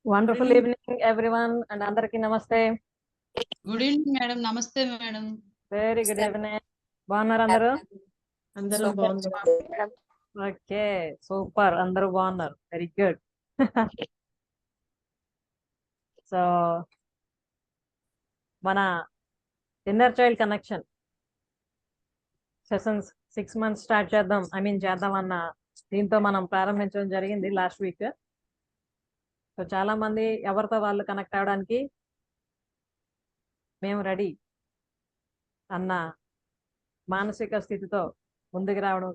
Good wonderful evening. Evening everyone and అందరికి నమస్తే. Good evening madam. నమస్తే మేడం. Very good evening. బాగున్నారు అందరూ? అందరం బాగున్నాం. ఓకే, సూపర్, అందరూ బాగున్నారు. Very good. సో మన inner child connection sessions 6 months start చేద్దాం, చేద్దాం అన్న దీంతో మనం ప్రారంభించడం జరిగింది లాస్ట్ వీక్. సో చాలా మంది ఎవరితో వాళ్ళు కనెక్ట్ అవ్వడానికి మేము రెడీ అన్న మానసిక స్థితితో ముందుకు రావడం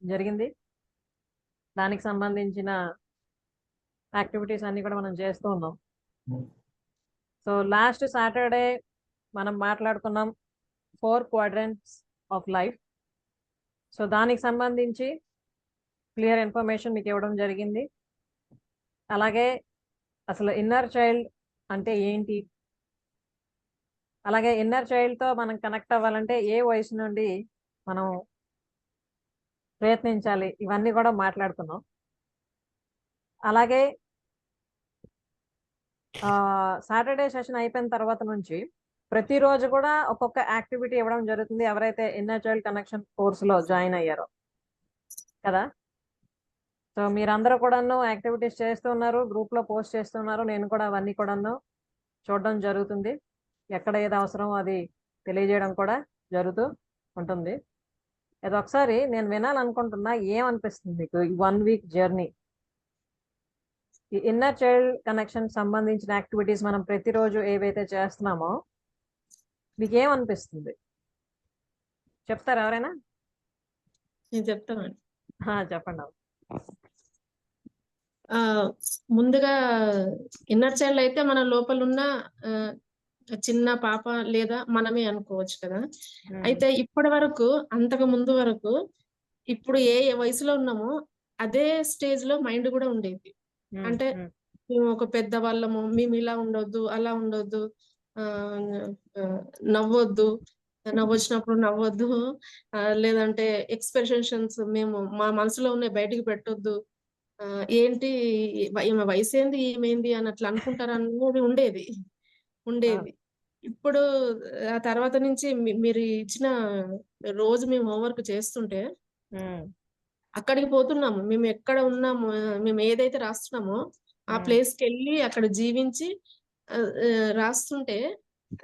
జరిగింది. దానికి సంబంధించిన యాక్టివిటీస్ అన్ని కూడా మనం చేస్తూ ఉన్నాం. సో లాస్ట్ సాటర్డే మనం మాట్లాడుకున్నాం 4 quadrants ఆఫ్ లైఫ్. సో దానికి సంబంధించి క్లియర్ ఇన్ఫర్మేషన్ మీకు ఇవ్వడం జరిగింది. అలాగే అసలు ఇన్నర్ చైల్డ్ అంటే ఏంటి, అలాగే ఇన్నర్ చైల్డ్తో మనం కనెక్ట్ అవ్వాలంటే ఏ వయసు నుండి మనం ప్రయత్నించాలి, ఇవన్నీ కూడా మాట్లాడుకున్నాం. అలాగే సాటర్డే సెషన్ అయిపోయిన తర్వాత నుంచి ప్రతిరోజు కూడా ఒక్కొక్క యాక్టివిటీ ఇవ్వడం జరుగుతుంది ఎవరైతే ఇన్నర్ చైల్డ్ కనెక్షన్ కోర్సులో జాయిన్ అయ్యారో కదా. సో మీరందరూ కూడాను యాక్టివిటీస్ చేస్తున్నారు, గ్రూప్లో పోస్ట్ చేస్తున్నారు. నేను కూడా అవన్నీ కూడాను చూడడం జరుగుతుంది. ఎక్కడ ఏది అవసరం అది తెలియజేయడం కూడా జరుగుతూ ఉంటుంది. అది ఒకసారి నేను వినాలనుకుంటున్నా, ఏమనిపిస్తుంది మీకు ఈ 1 week జర్నీ? ఈ ఇన్నర్ చైల్డ్ కనెక్షన్ సంబంధించిన యాక్టివిటీస్ మనం ప్రతిరోజు ఏవైతే చేస్తున్నామో మీకు ఏమనిపిస్తుంది చెప్తారా ఎవరైనా? నేను చెప్తామండి. చెప్పండి. ముందుగా ఇన్నర్ చైల్డ్ అయితే మన లోపల ఉన్న చిన్న పాప లేదా మనమే అనుకోవచ్చు కదా. అయితే ఇప్పటి వరకు, అంతకు ముందు వరకు, ఇప్పుడు ఏ వయసులో ఉన్నామో అదే స్టేజ్ లో మైండ్ కూడా ఉండేది. అంటే మేము ఒక పెద్ద వాళ్ళము, మేము ఇలా ఉండొద్దు, అలా ఉండొద్దు, నవ్వొద్దు, నవ్వొచ్చినప్పుడు నవ్వొద్దు, లేదంటే ఎక్స్ప్రెషన్స్ మేము మా మనసులో ఉన్నాయి బయటికి పెట్టొద్దు, ఏంటి ఈమె వయసు ఏంది, ఈమెంది అని అట్లా అనుకుంటారు అనేది ఉండేది. ఇప్పుడు ఆ తర్వాత నుంచి మీరు ఇచ్చిన రోజు మేము హోంవర్క్ చేస్తుంటే అక్కడికి పోతున్నాము. మేము ఎక్కడ ఉన్నాము, మేము ఏదైతే రాస్తున్నామో ఆ ప్లేస్కి వెళ్ళి అక్కడ జీవించి రాస్తుంటే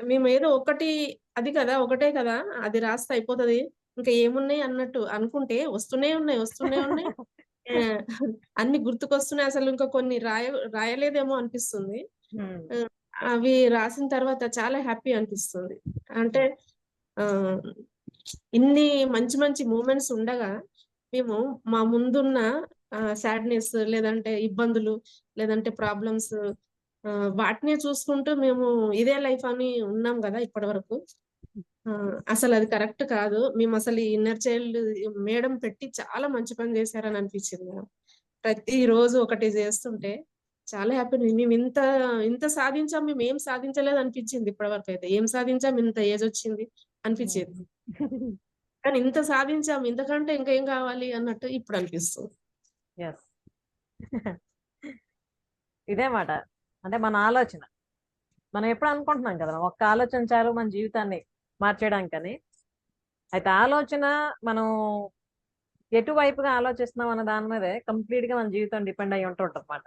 మేము ఏదో ఒకటి, అది కదా ఒకటే కదా, అది రాస్తే అయిపోతుంది, ఇంకా ఏమున్నాయి అన్నట్టు అనుకుంటే వస్తూనే ఉన్నాయి. అన్ని గుర్తుకొస్తున్నాయి. అసలు ఇంకా కొన్ని రాయలేదేమో అనిపిస్తుంది. అవి రాసిన తర్వాత చాలా హ్యాపీ అనిపిస్తుంది. అంటే ఇన్ని మంచి మంచి మూమెంట్స్ ఉండగా మేము మా ముందున్న సాడ్నెస్, లేదంటే ఇబ్బందులు, లేదంటే ప్రాబ్లమ్స్, వాటినే చూసుకుంటూ మేము ఇదే లైఫ్ అని ఉన్నాం కదా ఇప్పటి వరకు. అసలు అది కరెక్ట్ కాదు. మేము అసలు ఈ ఇన్నర్ చైల్డ్ మేడం పెట్టి చాలా మంచి పని చేశారని అనిపించింది మేడం. ప్రతి రోజు ఒకటి చేస్తుంటే చాలా హ్యాపీ. మేము ఇంత సాధించాం, మేము ఏం సాధించలేదు అనిపించింది ఇప్పటి వరకు. అయితే ఏం సాధించాం, ఇంత ఏజ్ వచ్చింది అనిపించేది, కానీ ఇంత సాధించాం, ఇంతకంటే ఇంకేం కావాలి అన్నట్టు ఇప్పుడు అనిపిస్తుంది. ఇదే మాట, అంటే మన ఆలోచన. మనం ఎప్పుడు అనుకుంటున్నాం కదా ఒక్క ఆలోచన చాలు మన జీవితాన్ని మార్చేయడానికని. అయితే ఆలోచన మనం ఎటువైపుగా ఆలోచిస్తున్నాం అన్న దాని మీదే కంప్లీట్ గా మన జీవితం డిపెండ్ అయ్యి ఉంటుంది అన్నమాట.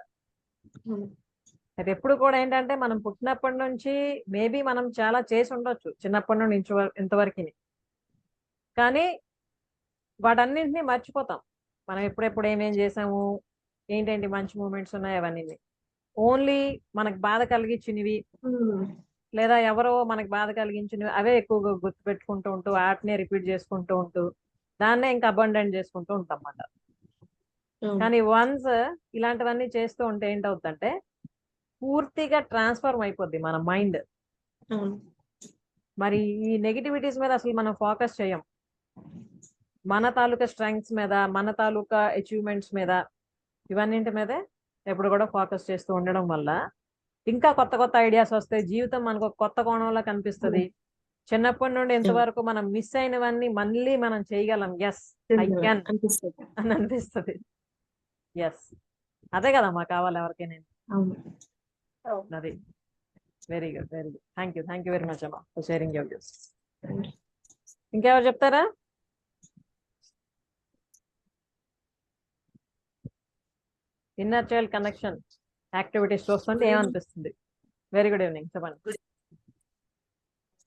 అయితే ఎప్పుడు కూడా ఏంటంటే మనం పుట్టినప్పటి నుంచి మేబీ మనం చాలా చేసి ఉండొచ్చు చిన్నప్పటి నుండి ఇంతవరకు, కానీ వాటన్నింటినీ మర్చిపోతాం. మనం ఎప్పుడెప్పుడు ఏమేం చేసాము, ఏంటంటే మంచి మూమెంట్స్ ఉన్నాయి, అవన్నీ ఓన్లీ మనకు బాధ కలిగించినవి లేదా ఎవరో మనకు బాధ కలిగించినవి అవే ఎక్కువగా గుర్తు పెట్టుకుంటూ ఉంటూ వాటినే రిపీట్ చేసుకుంటూ ఉంటూ దాన్నే ఇంకా అబండెంట్ చేసుకుంటూ ఉంటాం అన్నమాట. కానీ వన్స్ ఇలాంటివన్నీ చేస్తూ ఉంటే ఏంటవుతుందంటే పూర్తిగా ట్రాన్స్ఫార్మ్ అయిపోద్ది మన మైండ్. మరి ఈ నెగిటివిటీస్ మీద అసలు మనం ఫోకస్ చేయం. మన తాలూకా స్ట్రెంగ్స్ మీద, మన తాలూకా అచీవ్మెంట్స్ మీద, ఇవన్నింటి మీదే ఎప్పుడు కూడా ఫోకస్ చేస్తూ ఉండడం వల్ల ఇంకా కొత్త కొత్త ఐడియాస్ వస్తాయి. జీవితం మనకు ఒక కొత్త కోణంలో కనిపిస్తుంది. చిన్నప్పటి నుండి ఇంతవరకు మనం మిస్ అయినవన్నీ మళ్ళీ మనం చేయగలం. ఎస్ ఐ క్యాన్ అని అనిపిస్తుంది. ఎస్, అదే కదా మాకు కావాలి ఎవరికైనా. అది very good, very good. Thank you very much అమ్మా ఫర్ షేరింగ్ యువర్ వ్యూస్. ఇంకెవరు చెప్తారా? ఇన్నర్ చైల్డ్ కనెక్షన్ యాక్టివిటీస్ చూస్తుంటే ఏమనిపిస్తుంది? వెరీ గుడ్ ఈవినింగ్, చెప్పండి.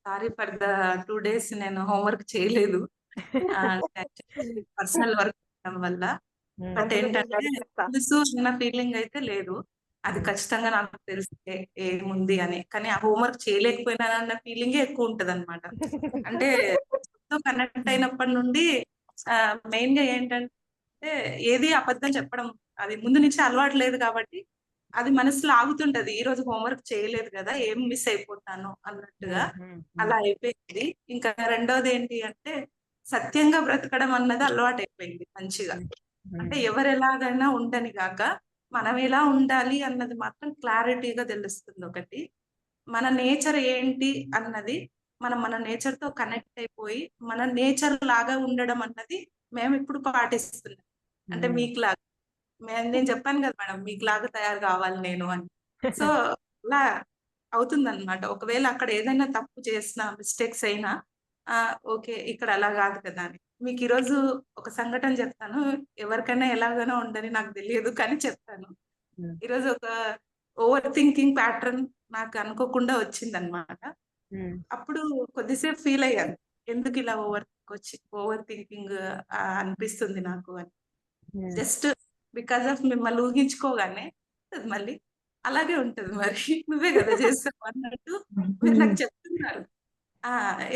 సారీ ఫర్ ద 2 days నేను హోంవర్క్ చేయలేదు. పర్సనల్ వర్క్ వల్ల. బట్ ఏంటంటే తెలుసు అన్న ఫీలింగ్ అయితే లేదు. అది ఖచ్చితంగా నాకు తెలిస్తే ఏముంది అని. కానీ ఆ హోంవర్క్ చేయలేకపోయినానన్న ఫీలింగే ఎక్కువ ఉంటది అనమాట. అంటే కనెక్ట్ అయినప్పటి నుండి మెయిన్ గా ఏంటంటే ఏది అబద్ధం చెప్పడం అది ముందు నుంచి అలవాటు లేదు కాబట్టి అది మనసులో ఆగుతుంటది. ఈ రోజు హోంవర్క్ చేయలేదు కదా, ఏం మిస్ అయిపోతాను అన్నట్టుగా అలా అయిపోయింది. ఇంకా రెండోది ఏంటి అంటే సత్యంగా బ్రతకడం అన్నది అలవాటు అయిపోయింది మంచిగా. అంటే ఎవరు ఎలాగైనా ఉండని గాక మనం ఎలా ఉండాలి అన్నది మాత్రం క్లారిటీగా తెలుస్తుంది. ఒకటి మన నేచర్ ఏంటి అన్నది మన నేచర్ తో కనెక్ట్ అయిపోయి మన నేచర్ లాగా ఉండడం అన్నది మేము ఇప్పుడు పాటిస్తున్నాం. అంటే మీకు లాగా నేను చెప్పాను కదా మేడం, మీకు లాగా తయారు కావాలి నేను అని. సో అలా అవుతుంది అనమాట. ఒకవేళ అక్కడ ఏదైనా తప్పు చేసినా మిస్టేక్స్ అయినా ఓకే ఇక్కడ అలా కాదు కదా అని. మీకు ఈరోజు ఒక సంఘటన చెప్తాను. ఎవరికైనా ఎలాగైనా ఉండని నాకు తెలియదు కానీ చెప్తాను. ఈరోజు ఒక ఓవర్ థింకింగ్ ప్యాటర్న్ నాకు అనుకోకుండా వచ్చిందనమాట. అప్పుడు కొద్దిసేపు ఫీల్ అయ్యాను, ఎందుకు ఇలా ఓవర్ థింకింగ్ అనిపిస్తుంది నాకు అని. జస్ట్ బికాస్ ఆఫ్ మిమ్మల్ని ఊహించుకోగానే మళ్ళీ అలాగే ఉంటది. మరి నువ్వే కదా చేస్తావు అన్నట్టు మీరు నాకు చెప్తున్నారు.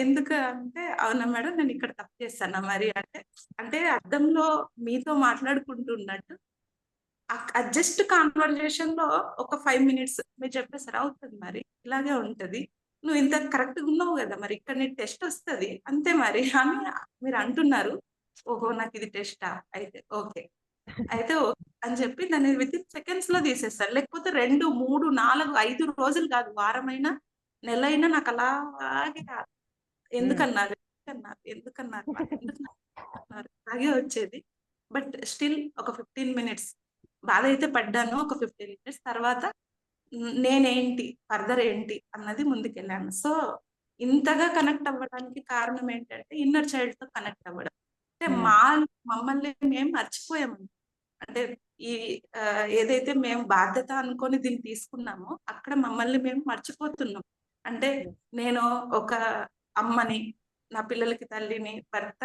ఎందుకు అంటే అవునా మేడం నేను ఇక్కడ తప్పు చేస్తానా మరి అంటే అంటే అర్థంలో మీతో మాట్లాడుకుంటున్నట్టు జస్ట్ కాన్వర్జేషన్ లో ఒక 5 minutes మీరు చెప్పేసారు అవుతుంది మరి ఇలాగే ఉంటది, నువ్వు ఇంత కరెక్ట్ గా ఉన్నావు కదా మరి ఇక్కడ నీ టెస్ట్ వస్తుంది అంతే మరి అని మీరు అంటున్నారు. ఓహో నాకు ఇది టెస్టా, అయితే ఓకే అయితే అని చెప్పి దాన్ని విత్ ఇన్ సెకండ్స్ లో తీసేస్తారు. లేకపోతే 2, 3, 4, 5 రోజులు కాదు, వారమైనా నెలైనా నాకు అలాగే ఎందుకన్నారు అలాగే వచ్చేది. బట్ స్టిల్ ఒక 15 minutes బాధ అయితే పడ్డాను. ఒక 15 minutes తర్వాత నేనేంటి ఫర్దర్ ఏంటి అన్నది ముందుకెళ్ళాను. సో ఇంతగా కనెక్ట్ అవ్వడానికి కారణం ఏంటంటే ఇన్నర్ చైల్డ్ తో కనెక్ట్ అవ్వడం. అంటే మమ్మల్ని మేము మర్చిపోయాము. అంటే ఈ ఏదైతే మేము బాధ్యత అనుకొని దీన్ని తీసుకున్నామో అక్కడ మమ్మల్ని మేము మర్చిపోతున్నాం. అంటే నేను ఒక అమ్మని, నా పిల్లలకి తల్లిని, భర్త,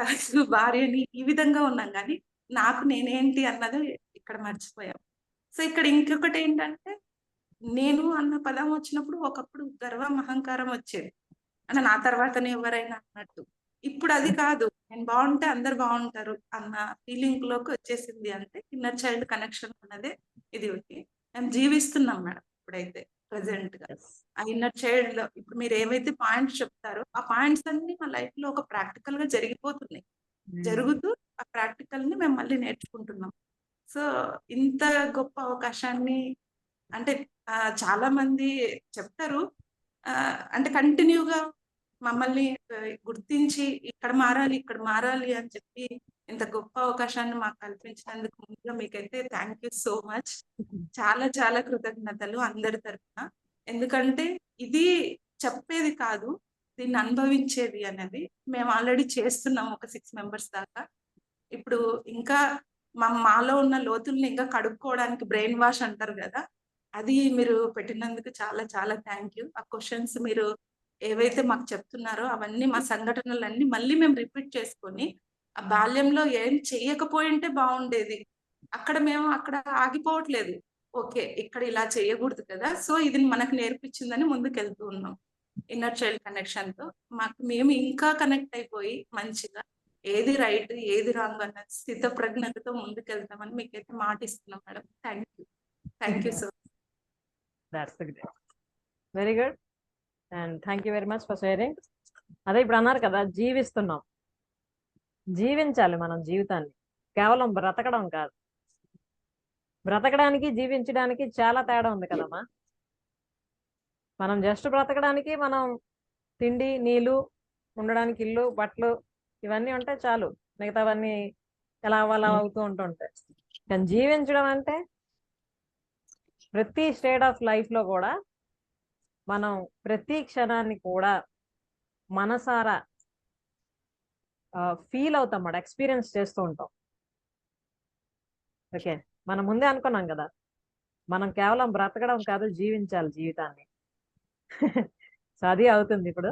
భార్యని ఈ విధంగా ఉన్నాం కానీ నాకు నేనేంటి అన్నది ఇక్కడ మర్చిపోయాం. సో ఇక్కడ ఇంకొకటి ఏంటంటే నేను అన్న పదం వచ్చినప్పుడు ఒకప్పుడు గర్వం అహంకారం వచ్చేది, అంటే నా తర్వాతనే ఎవరైనా అన్నట్టు. ఇప్పుడు అది కాదు, నేను బాగుంటే అందరు బాగుంటారు అన్న ఫీలింగ్ లోకి వచ్చేసింది. అంటే ఇన్నర్ చైల్డ్ కనెక్షన్ అన్నదే ఇది ఒకటి మేము జీవిస్తున్నాం మేడం ఇప్పుడైతే ప్రెసెంట్ గా. ఆ ఇన్నర్ చైల్డ్ లో ఇప్పుడు మీరు ఏవైతే పాయింట్స్ చెప్తారో ఆ పాయింట్స్ అన్ని మా లైఫ్ లో ఒక ప్రాక్టికల్ గా జరిగిపోతున్నాయి. జరుగుతూ ఆ ప్రాక్టికల్ ని మేము మళ్ళీ నేర్చుకుంటున్నాం. సో ఇంత గొప్ప అవకాశాన్ని అంటే చాలా మంది చెప్తారు, అంటే కంటిన్యూగా మమ్మల్ని గుర్తించి ఇక్కడ మారాలి అని చెప్పి ఇంత గొప్ప అవకాశాన్ని మాకు కల్పించినందుకు ముందుగా మీకైతే థ్యాంక్ యూ సో మచ్. చాలా చాలా కృతజ్ఞతలు అందరి తరఫున. ఎందుకంటే ఇది చెప్పేది కాదు, దీన్ని అనుభవించేది అనేది మేము ఆల్రెడీ చేస్తున్నాం ఒక 6 members దాకా. ఇప్పుడు ఇంకా మాలో ఉన్న లోతుల్ని ఇంకా కడుక్కోవడానికి బ్రెయిన్ వాష్ అంటారు కదా, అది మీరు పెట్టినందుకు చాలా చాలా థ్యాంక్ యూ. ఆ క్వశ్చన్స్ మీరు ఏవైతే మాకు చెప్తున్నారో అవన్నీ మా సంఘటనలన్నీ మళ్ళీ మేము రిపీట్ చేసుకొని ఆ బాల్యంలో ఏం చెయ్యకపోయింటే బాగుండేది, అక్కడ ఆగిపోవట్లేదు. ఓకే ఇక్కడ ఇలా చేయకూడదు కదా, సో ఇది మనకు నేర్పించిందని ముందుకు వెళ్తూ ఉన్నాం. ఇన్నర్ చైల్డ్ కనెక్షన్ తో మేము ఇంకా కనెక్ట్ అయిపోయి మంచిగా ఏది రైట్ ఏది రాంగ్ అన్న స్థిత ప్రజ్ఞతతో ముందుకెళ్తామని మీకైతే మాట ఇస్తున్నాం madam. Thank you so very good and thank you very much for sharing. అదే ఇప్పుడు అన్నారు కదా జీవిస్తున్నాం, జీవించాలి మనం జీవితాన్ని, కేవలం బ్రతకడం కాదు. బ్రతకడానికి జీవించడానికి చాలా తేడా ఉంది కదమ్మా. మనం జస్ట్ బ్రతకడానికి మనం తిండి నీళ్ళు ఉండడానికి ఇల్లు బట్టలు ఇవన్నీ ఉంటే చాలు, మిగతావన్నీ ఎలా అలా అవుతూ ఉంటుంటాయి. కానీ జీవించడం అంటే ప్రతి స్టేట్ ఆఫ్ లైఫ్ లో కూడా మనం ప్రతి క్షణాన్ని కూడా మనసారా ఫీల్ అవుతాం అన్నమాట, ఎక్స్పీరియన్స్ చేస్తూ ఉంటాం. ఓకే, మనం ముందే అనుకున్నాం కదా, మనం కేవలం బ్రతకడం కాదు, జీవించాలి జీవితాన్ని. సో అది అవుతుంది ఇప్పుడు.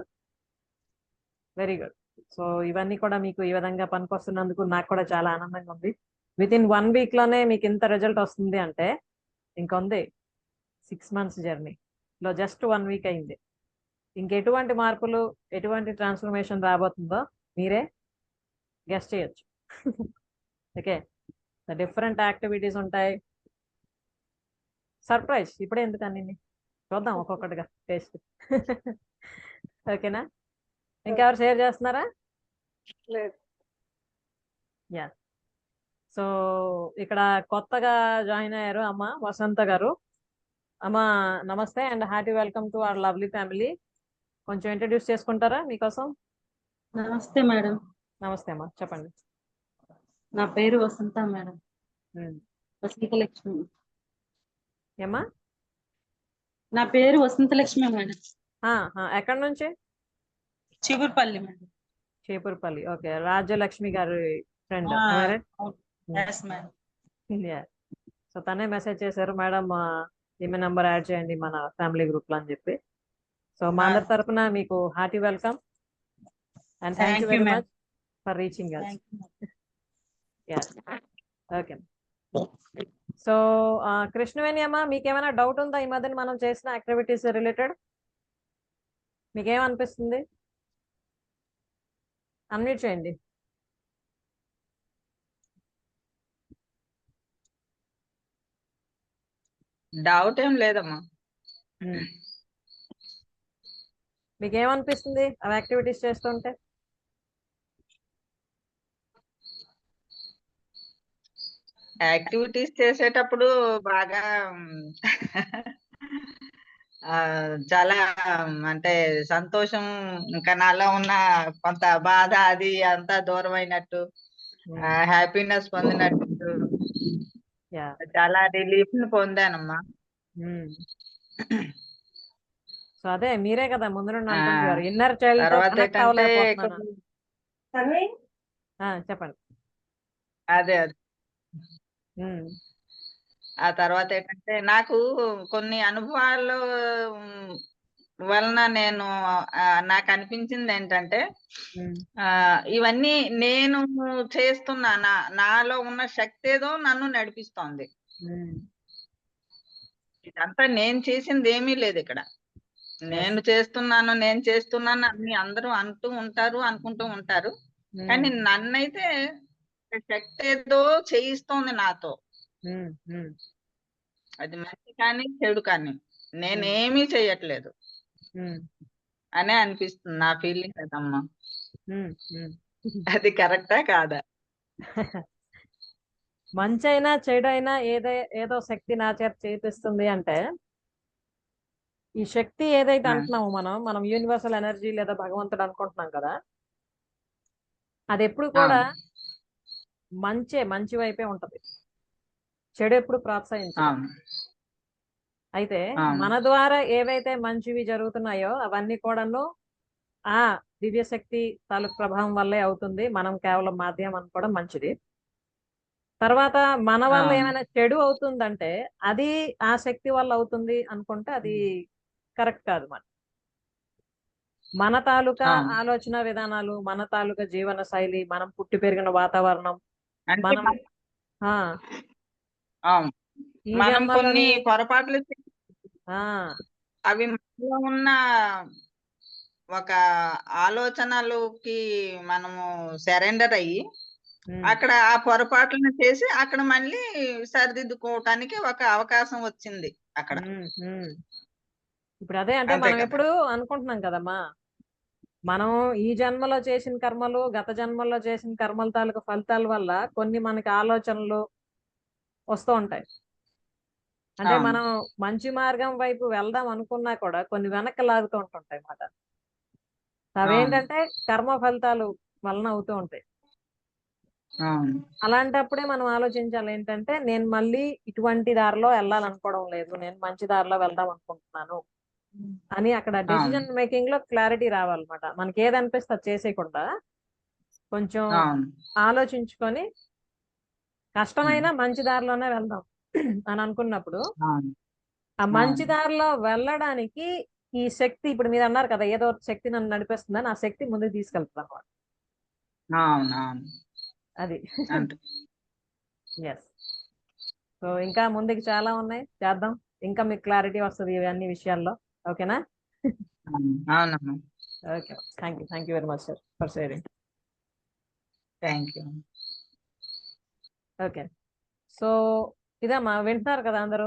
Very good. సో ఇవన్నీ కూడా మీకు ఈ విధంగా పనికొస్తున్నందుకు నాకు కూడా చాలా ఆనందంగా ఉంది. విత్ ఇన్ 1 వీక్ లోనే మీకు ఇంత రిజల్ట్ వస్తుంది అంటే ఇంకొంది 6 months జర్నీలో జస్ట్ 1 వీక్ అయింది. ఇంకెటువంటి మార్పులు, ఎటువంటి ట్రాన్స్ఫర్మేషన్ రాబోతుందో మీరే గెస్ట్ చేయొచ్చు. ఓకే, డిఫరెంట్ యాక్టివిటీస్ ఉంటాయి. సర్ప్రైజ్ ఇప్పుడే ఎందుకు అన్ని చూద్దాం ఒక్కొక్కటిగా టేస్ట్. ఓకేనా, ఇంకెవరు షేర్ చేస్తున్నారా? లేదు. యా. సో ఇక్కడ కొత్తగా జాయిన్ అయ్యారు అమ్మ వసంత గారు. అమ్మ నమస్తే and hearty welcome to our lovely family. కొంచెం ఇంట్రడ్యూస్ చేసుకుంటారా మీకోసం? నమస్తే మేడం. నమస్తే అమ్మా, చెప్పండి. నా పేరు వసంత మేడం. ఉమ్. వసంత లక్ష్మి. ఏమ్మా? నా పేరు వసంత లక్ష్మి మేడం. ఎక్కడి నుంచి? చిగురుపల్లి మేడం. చీపురుపల్లి. ఓకే, రాజ్యలక్ష్మి గారి ఫ్రెండ్. Yes madam. సో తనే మెసేజ్ చేశారు, మేడం ఈమె నంబర్ యాడ్ చేయండి మన ఫ్యామిలీ గ్రూప్ లో అని చెప్పి. సో మా అందరి తరపున మీకు hearty welcome and thank you very much for reaching us. Okay. So Krishnaveni అమ్మ, మీకేమైనా డౌట్ ఉందా ఈ మధ్యన మనం చేసిన యాక్టివిటీస్ రిలేటెడ్? మీకేమనిపిస్తుంది? అన్మ్యూట్ చేయండి. డౌట్ ఏం లేదమ్మా. మీకేమనిపిస్తుంది ఆ యాక్టివిటీస్ చేస్తుంటే? యాక్టివిటీస్ చేసేటప్పుడు బాగా చాలా అంటే సంతోషం, ఇంకా నాలో ఉన్న కొంత బాధ అది అంతా దూరం అయినట్టు, హ్యాపీనెస్ పొందినట్టు, చాలా రిలీఫ్ ని పొందానమ్మా. సో అదే మీరే కదా ముందు నుండి అనుకుంటున్నారు, ఇన్నర్ చైల్డ్ తో తర్వాత కనెక్ట్ ఏంటంటే అవ్వలేకపోతున్నాను. చెప్పండి. అదే అదే ఆ తర్వాత ఏంటంటే నాకు కొన్ని అనుభవాలు వలన నేను నాకు అనిపించింది ఏంటంటే ఇవన్నీ నేను చేస్తున్నా, నాలో ఉన్న శక్తి ఏదో నన్ను నడిపిస్తోంది. ఇదంతా నేను చేసింది ఏమీ లేదు ఇక్కడ. నేను చేస్తున్నాను అని అందరూ అంటూ ఉంటారు, అనుకుంటూ ఉంటారు. కానీ నన్నైతే శక్తి ఏదో చేయిస్తోంది నాతో. అది మంచి కానీ చెడు కానీ నేనేమీ చెయ్యట్లేదు అనే అనిపిస్తుంది. నా ఫీలింగ్ కదమ్మా. అది కరెక్టా కాదా? మంచి అయినా చెడు అయినా ఏదో శక్తి నా చేత చేపిస్తుంది అంటే, ఈ శక్తి ఏదైతే అంటున్నామో మనం యూనివర్సల్ ఎనర్జీ లేదా భగవంతుడు అనుకుంటున్నాం కదా, అది ఎప్పుడు కూడా మంచి వైపే ఉంటది, చెడు ఎప్పుడు ప్రోత్సహించదు. అయితే మన ద్వారా ఏవైతే మంచివి జరుగుతున్నాయో అవన్నీ కూడాను ఆ దివ్యశక్తి తాలూకు ప్రభావం వల్లే అవుతుంది. మనం కేవలం మాధ్యమం అనుకోవడం మంచిది. తర్వాత మన వల్ల ఏమైనా చెడు అవుతుందంటే అది ఆ శక్తి వల్ల అవుతుంది అనుకుంటే అది కరెక్ట్ కాదు. మన తాలూకా ఆలోచన విధానాలు, మన తాలూకా జీవన శైలి, మనం పుట్టి పెరిగిన వాతావరణం, మనం ఈ కొన్ని పొరపాట్లు అవి మనలో ఉన్న ఒక ఆలోచనలకి మనము సరెండర్ అయ్యి అక్కడ ఆ పొరపాట్లను చేసి అక్కడ మళ్ళీ సరిదిద్దుకోవటానికి ఒక అవకాశం వచ్చింది అక్కడ. ఇప్పుడు అదే అంటే మనం ఎప్పుడు అనుకుంటున్నాం కదమ్మా, మనం ఈ జన్మలో చేసిన కర్మలు, గత జన్మలో చేసిన కర్మల తాలూకు ఫలితాల వల్ల కొన్ని మనకి ఆలోచనలు వస్తూ ఉంటాయి. అంటే మనం మంచి మార్గం వైపు వెళ్దాం అనుకున్నా కూడా కొన్ని వెనక్కి లాగుతూ ఉంటుంటాయి మాట. అవేంటంటే కర్మ ఫలితాలు వలన అవుతూ ఉంటాయి. అలాంటప్పుడే మనం ఆలోచించాలి ఏంటంటే, నేను మళ్ళీ ఇటువంటి దారిలో వెళ్ళాలనుకోవడం లేదు, నేను మంచి దారిలో వెళ్దాం అనుకుంటున్నాను. అని అక్కడ డెసిజన్ మేకింగ్ లో క్లారిటీ రావాలన్నమాట. మనకి ఏది అనిపిస్తే అది చేసేయకుండా కొంచెం అవును ఆలోచించుకొని కష్టమైన మంచి దారిలోనే వెళ్దాం అని అనుకున్నప్పుడు అవును ఆ మంచి అవును దారిలో వెళ్ళడానికి ఈ శక్తి, ఇప్పుడు మీరు అన్నారు కదా ఏదో ఒక శక్తి నన్ను నడిపిస్తుందని, ఆ శక్తి ముందుకు తీసుకెళ్తుంది అన్నమాట. అవును అవును అది అంతే. ఎస్. సో ఇంకా ముందుకు చాలా ఉన్నాయి, చేద్దాం. ఇంకా మీకు క్లారిటీ వస్తుంది ఇవన్నీ విషయాల్లో. ఓకేనా? అవునమ్మా. Okay, thank you very much sir for sharing. Thank you. Okay, so ఇదమ్మా, వింటున్నారు కదా అందరూ.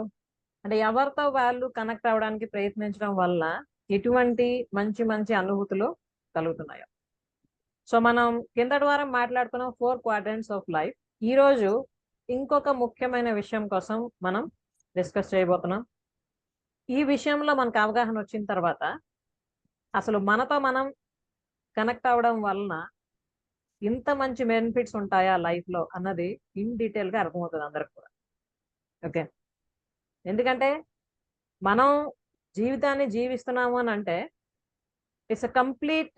అంటే ఎవరితో వాళ్ళు కనెక్ట్ అవ్వడానికి ప్రయత్నించడం వల్ల ఎటువంటి మంచి మంచి అనుభూతులు కలుగుతున్నాయో. సో మనం కిందటి వారం మాట్లాడుకున్నాం 4 quadrants ఆఫ్ లైఫ్. ఈ రోజు ఇంకొక ముఖ్యమైన విషయం కోసం మనం డిస్కస్ చేయబోతున్నాం. ఈ విషయంలో మనకు అవగాహన వచ్చిన తర్వాత అసలు మనతో మనం కనెక్ట్ అవ్వడం వలన ఇంత మంచి బెనిఫిట్స్ ఉంటాయా లైఫ్ లో అన్నది ఇన్ డీటెయిల్ గా అర్థమవుతుంది అందరికి కూడా. ఓకే, ఎందుకంటే మనం జీవితాన్ని జీవిస్తున్నాము అని అంటే ఇట్స్ అ కంప్లీట్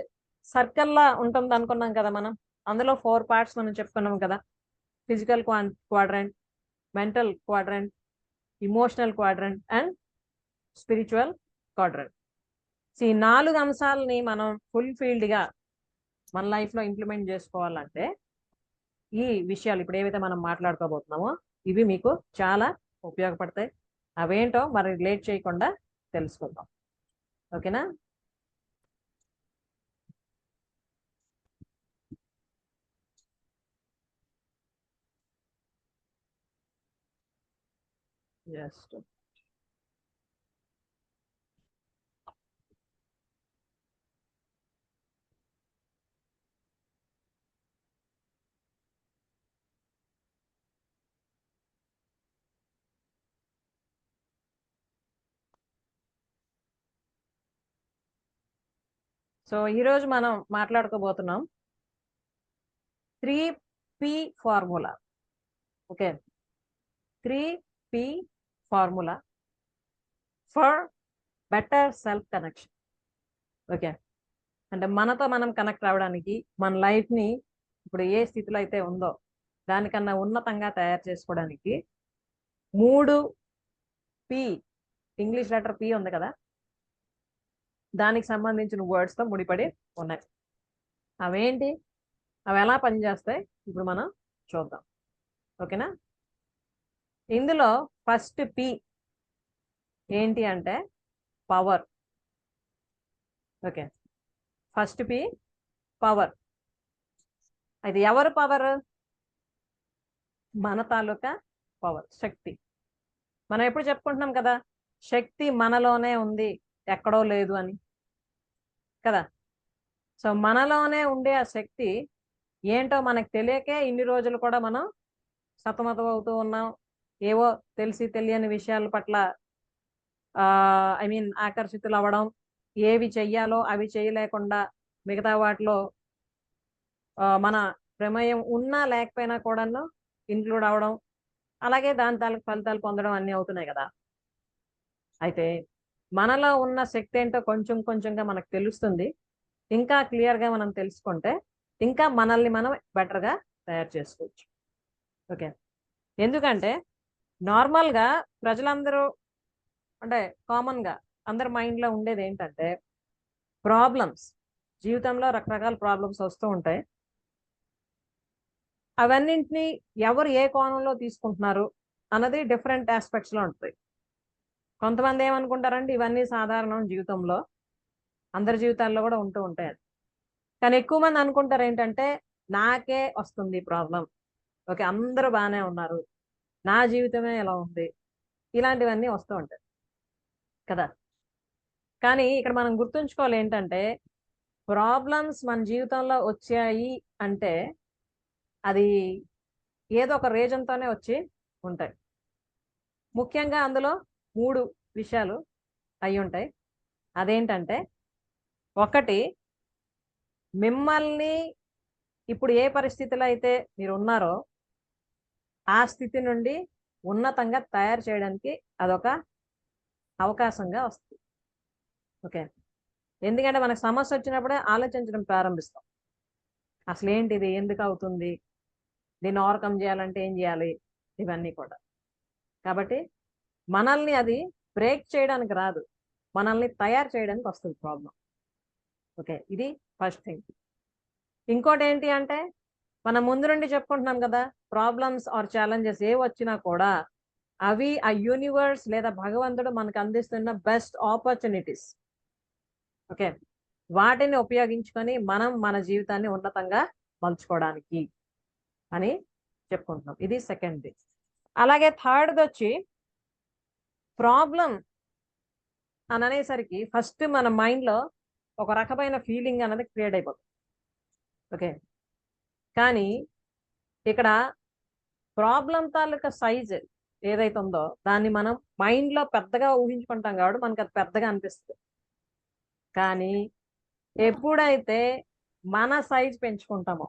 సర్కిల్ లా ఉంటుంది అనుకున్నాం కదా మనం. అందులో 4 parts మనం చెప్పుకున్నాం కదా. Physical quadrant, mental quadrant, emotional quadrant and spiritual quadrant. ఈ 4 అంశాలని మనం ఫుల్ఫిల్డ్ గా మన లైఫ్ లో ఇంప్లిమెంట్ చేసుకోవాలంటే ఈ విషయాలు ఇప్పుడు ఏవైతే మనం మాట్లాడుకోబోతున్నామో ఇవి మీకు చాలా ఉపయోగపడతాయి. అవేంటో మరి లేట్ చేయకుండా తెలుసుకుందాం. ఓకేనా? జస్ట్ సో ఈరోజు మనం మాట్లాడుకోబోతున్నాం 3P formula. Okay, 3P formula for better self connection. Okay, అంటే మనతో మనం కనెక్ట్ అవ్వడానికి, మన లైఫ్ ని ఇప్పుడు ఏ స్థితిలో అయితే ఉందో దానికన్నా ఉన్నతంగా తయారు చేసుకోవడానికి 3P, ఇంగ్లీష్ లెటర్ P ఉంది కదా, దానికి సంబంధించిన వర్డ్స్ తో ముడిపడి ఉన్నాయి. అవేంటి, అవి ఎలా పనిచేస్తాయి ఇప్పుడు మనం చూద్దాం. ఓకేనా? ఇందులో ఫస్ట్ P ఏంటి అంటే power. Okay, first P power. అది ఎవరు పవర్? మన తాలూకా పవర్, శక్తి. మనం ఎప్పుడు చెప్పుకుంటున్నాం కదా, శక్తి మనలోనే ఉంది, ఎక్కడో లేదు అని కదా. సో మనలోనే ఉండే ఆ శక్తి ఏంటో మనకు తెలియకే ఇన్ని రోజులు కూడా మనం సతమతం అవుతూ ఉన్నాం. ఏవో తెలిసి తెలియని విషయాల పట్ల ఆకర్షితులు అవ్వడం, ఏవి చెయ్యాలో అవి చేయలేకుండా మిగతా వాటిలో మన ప్రమేయం ఉన్నా లేకపోయినా కూడాను ఇంక్లూడ్ అవ్వడం, అలాగే దాని తాలూకు ఫలితాలు పొందడం అన్నీ అవుతున్నాయి కదా. అయితే మనలో ఉన్న శక్తి ఏంటో కొంచెం కొంచెంగా మనకు తెలుస్తుంది. ఇంకా క్లియర్గా మనం తెలుసుకుంటే ఇంకా మనల్ని మనం బెటర్గా తయారు చేసుకోవచ్చు. ఓకే, ఎందుకంటే నార్మల్గా ప్రజలందరూ అంటే కామన్గా అందరి మైండ్లో ఉండేది ఏంటంటే ప్రాబ్లమ్స్. జీవితంలో రకరకాల ప్రాబ్లమ్స్ వస్తూ ఉంటాయి. అవన్నింటినీ ఎవరు ఏ కోణంలో తీసుకుంటున్నారు అన్నది డిఫరెంట్ ఆస్పెక్ట్స్లో ఉంటుంది. కొంతమంది ఏమనుకుంటారంటే ఇవన్నీ సాధారణం జీవితంలో, అందరి జీవితాల్లో కూడా ఉంటూ ఉంటాయి. కానీ ఎక్కువ మంది అనుకుంటారు ఏంటంటే నాకే వస్తుంది ప్రాబ్లం, ఓకే అందరూ బాగానే ఉన్నారు, నా జీవితమే ఎలా ఉంది, ఇలాంటివన్నీ వస్తూ ఉంటాయి కదా. కానీ ఇక్కడ మనం గుర్తుంచుకోవాలి ఏంటంటే ప్రాబ్లమ్స్ మన జీవితంలో వచ్చాయి అంటే అది ఏదో ఒక రీజన్తోనే వచ్చి ఉంటాయి. ముఖ్యంగా అందులో 3 విషయాలు అయి ఉంటాయి. అదేంటంటే, ఒకటి, మిమ్మల్ని ఇప్పుడు ఏ పరిస్థితిలో అయితే మీరు ఉన్నారో ఆ స్థితి నుండి ఉన్నతంగా తయారు చేయడానికి అదొక అవకాశంగా వస్తుంది. ఓకే, ఎందుకంటే మనకు సమస్య వచ్చినప్పుడే ఆలోచించడం ప్రారంభిస్తాం. అసలు ఏంటిది, ఎందుకు అవుతుంది, దీన్ని ఓవర్కమ్ చేయాలంటే ఏం చేయాలి, ఇవన్నీ కూడా. కాబట్టి మనల్ని అది బ్రేక్ చేయడానికి రాదు, మనల్ని తయారు చేయడానికి వస్తుంది ప్రాబ్లం. ఓకే, ఇది ఫస్ట్ థింగ్. ఇంకోటి ఏంటి అంటే, మనం ముందు నుండి చెప్పుకుంటున్నాం కదా, ప్రాబ్లమ్స్ ఆర్ ఛాలెంజెస్ ఏ వచ్చినా కూడా అవి ఆ యూనివర్స్ లేదా భగవంతుడు మనకు అందిస్తున్న బెస్ట్ ఆపర్చునిటీస్. ఓకే, వాటిని ఉపయోగించుకొని మనం మన జీవితాన్ని ఉన్నతంగా మలుచుకోవడానికి అని చెప్పుకుంటున్నాం. ఇది సెకండ్ది. అలాగే థర్డ్ది వచ్చి, ప్రాబ్లం అని అనేసరికి ఫస్ట్ మన మైండ్లో ఒక రకమైన ఫీలింగ్ అనేది క్రియేట్ అయిపోతుంది. ఓకే, కానీ ఇక్కడ ప్రాబ్లం తాలూకా సైజ్ ఏదైతే ఉందో దాన్ని మనం మైండ్లో పెద్దగా ఊహించుకుంటాం కాబట్టి మనకు అది పెద్దగా అనిపిస్తుంది. కానీ ఎప్పుడైతే మన సైజ్ పెంచుకుంటామో,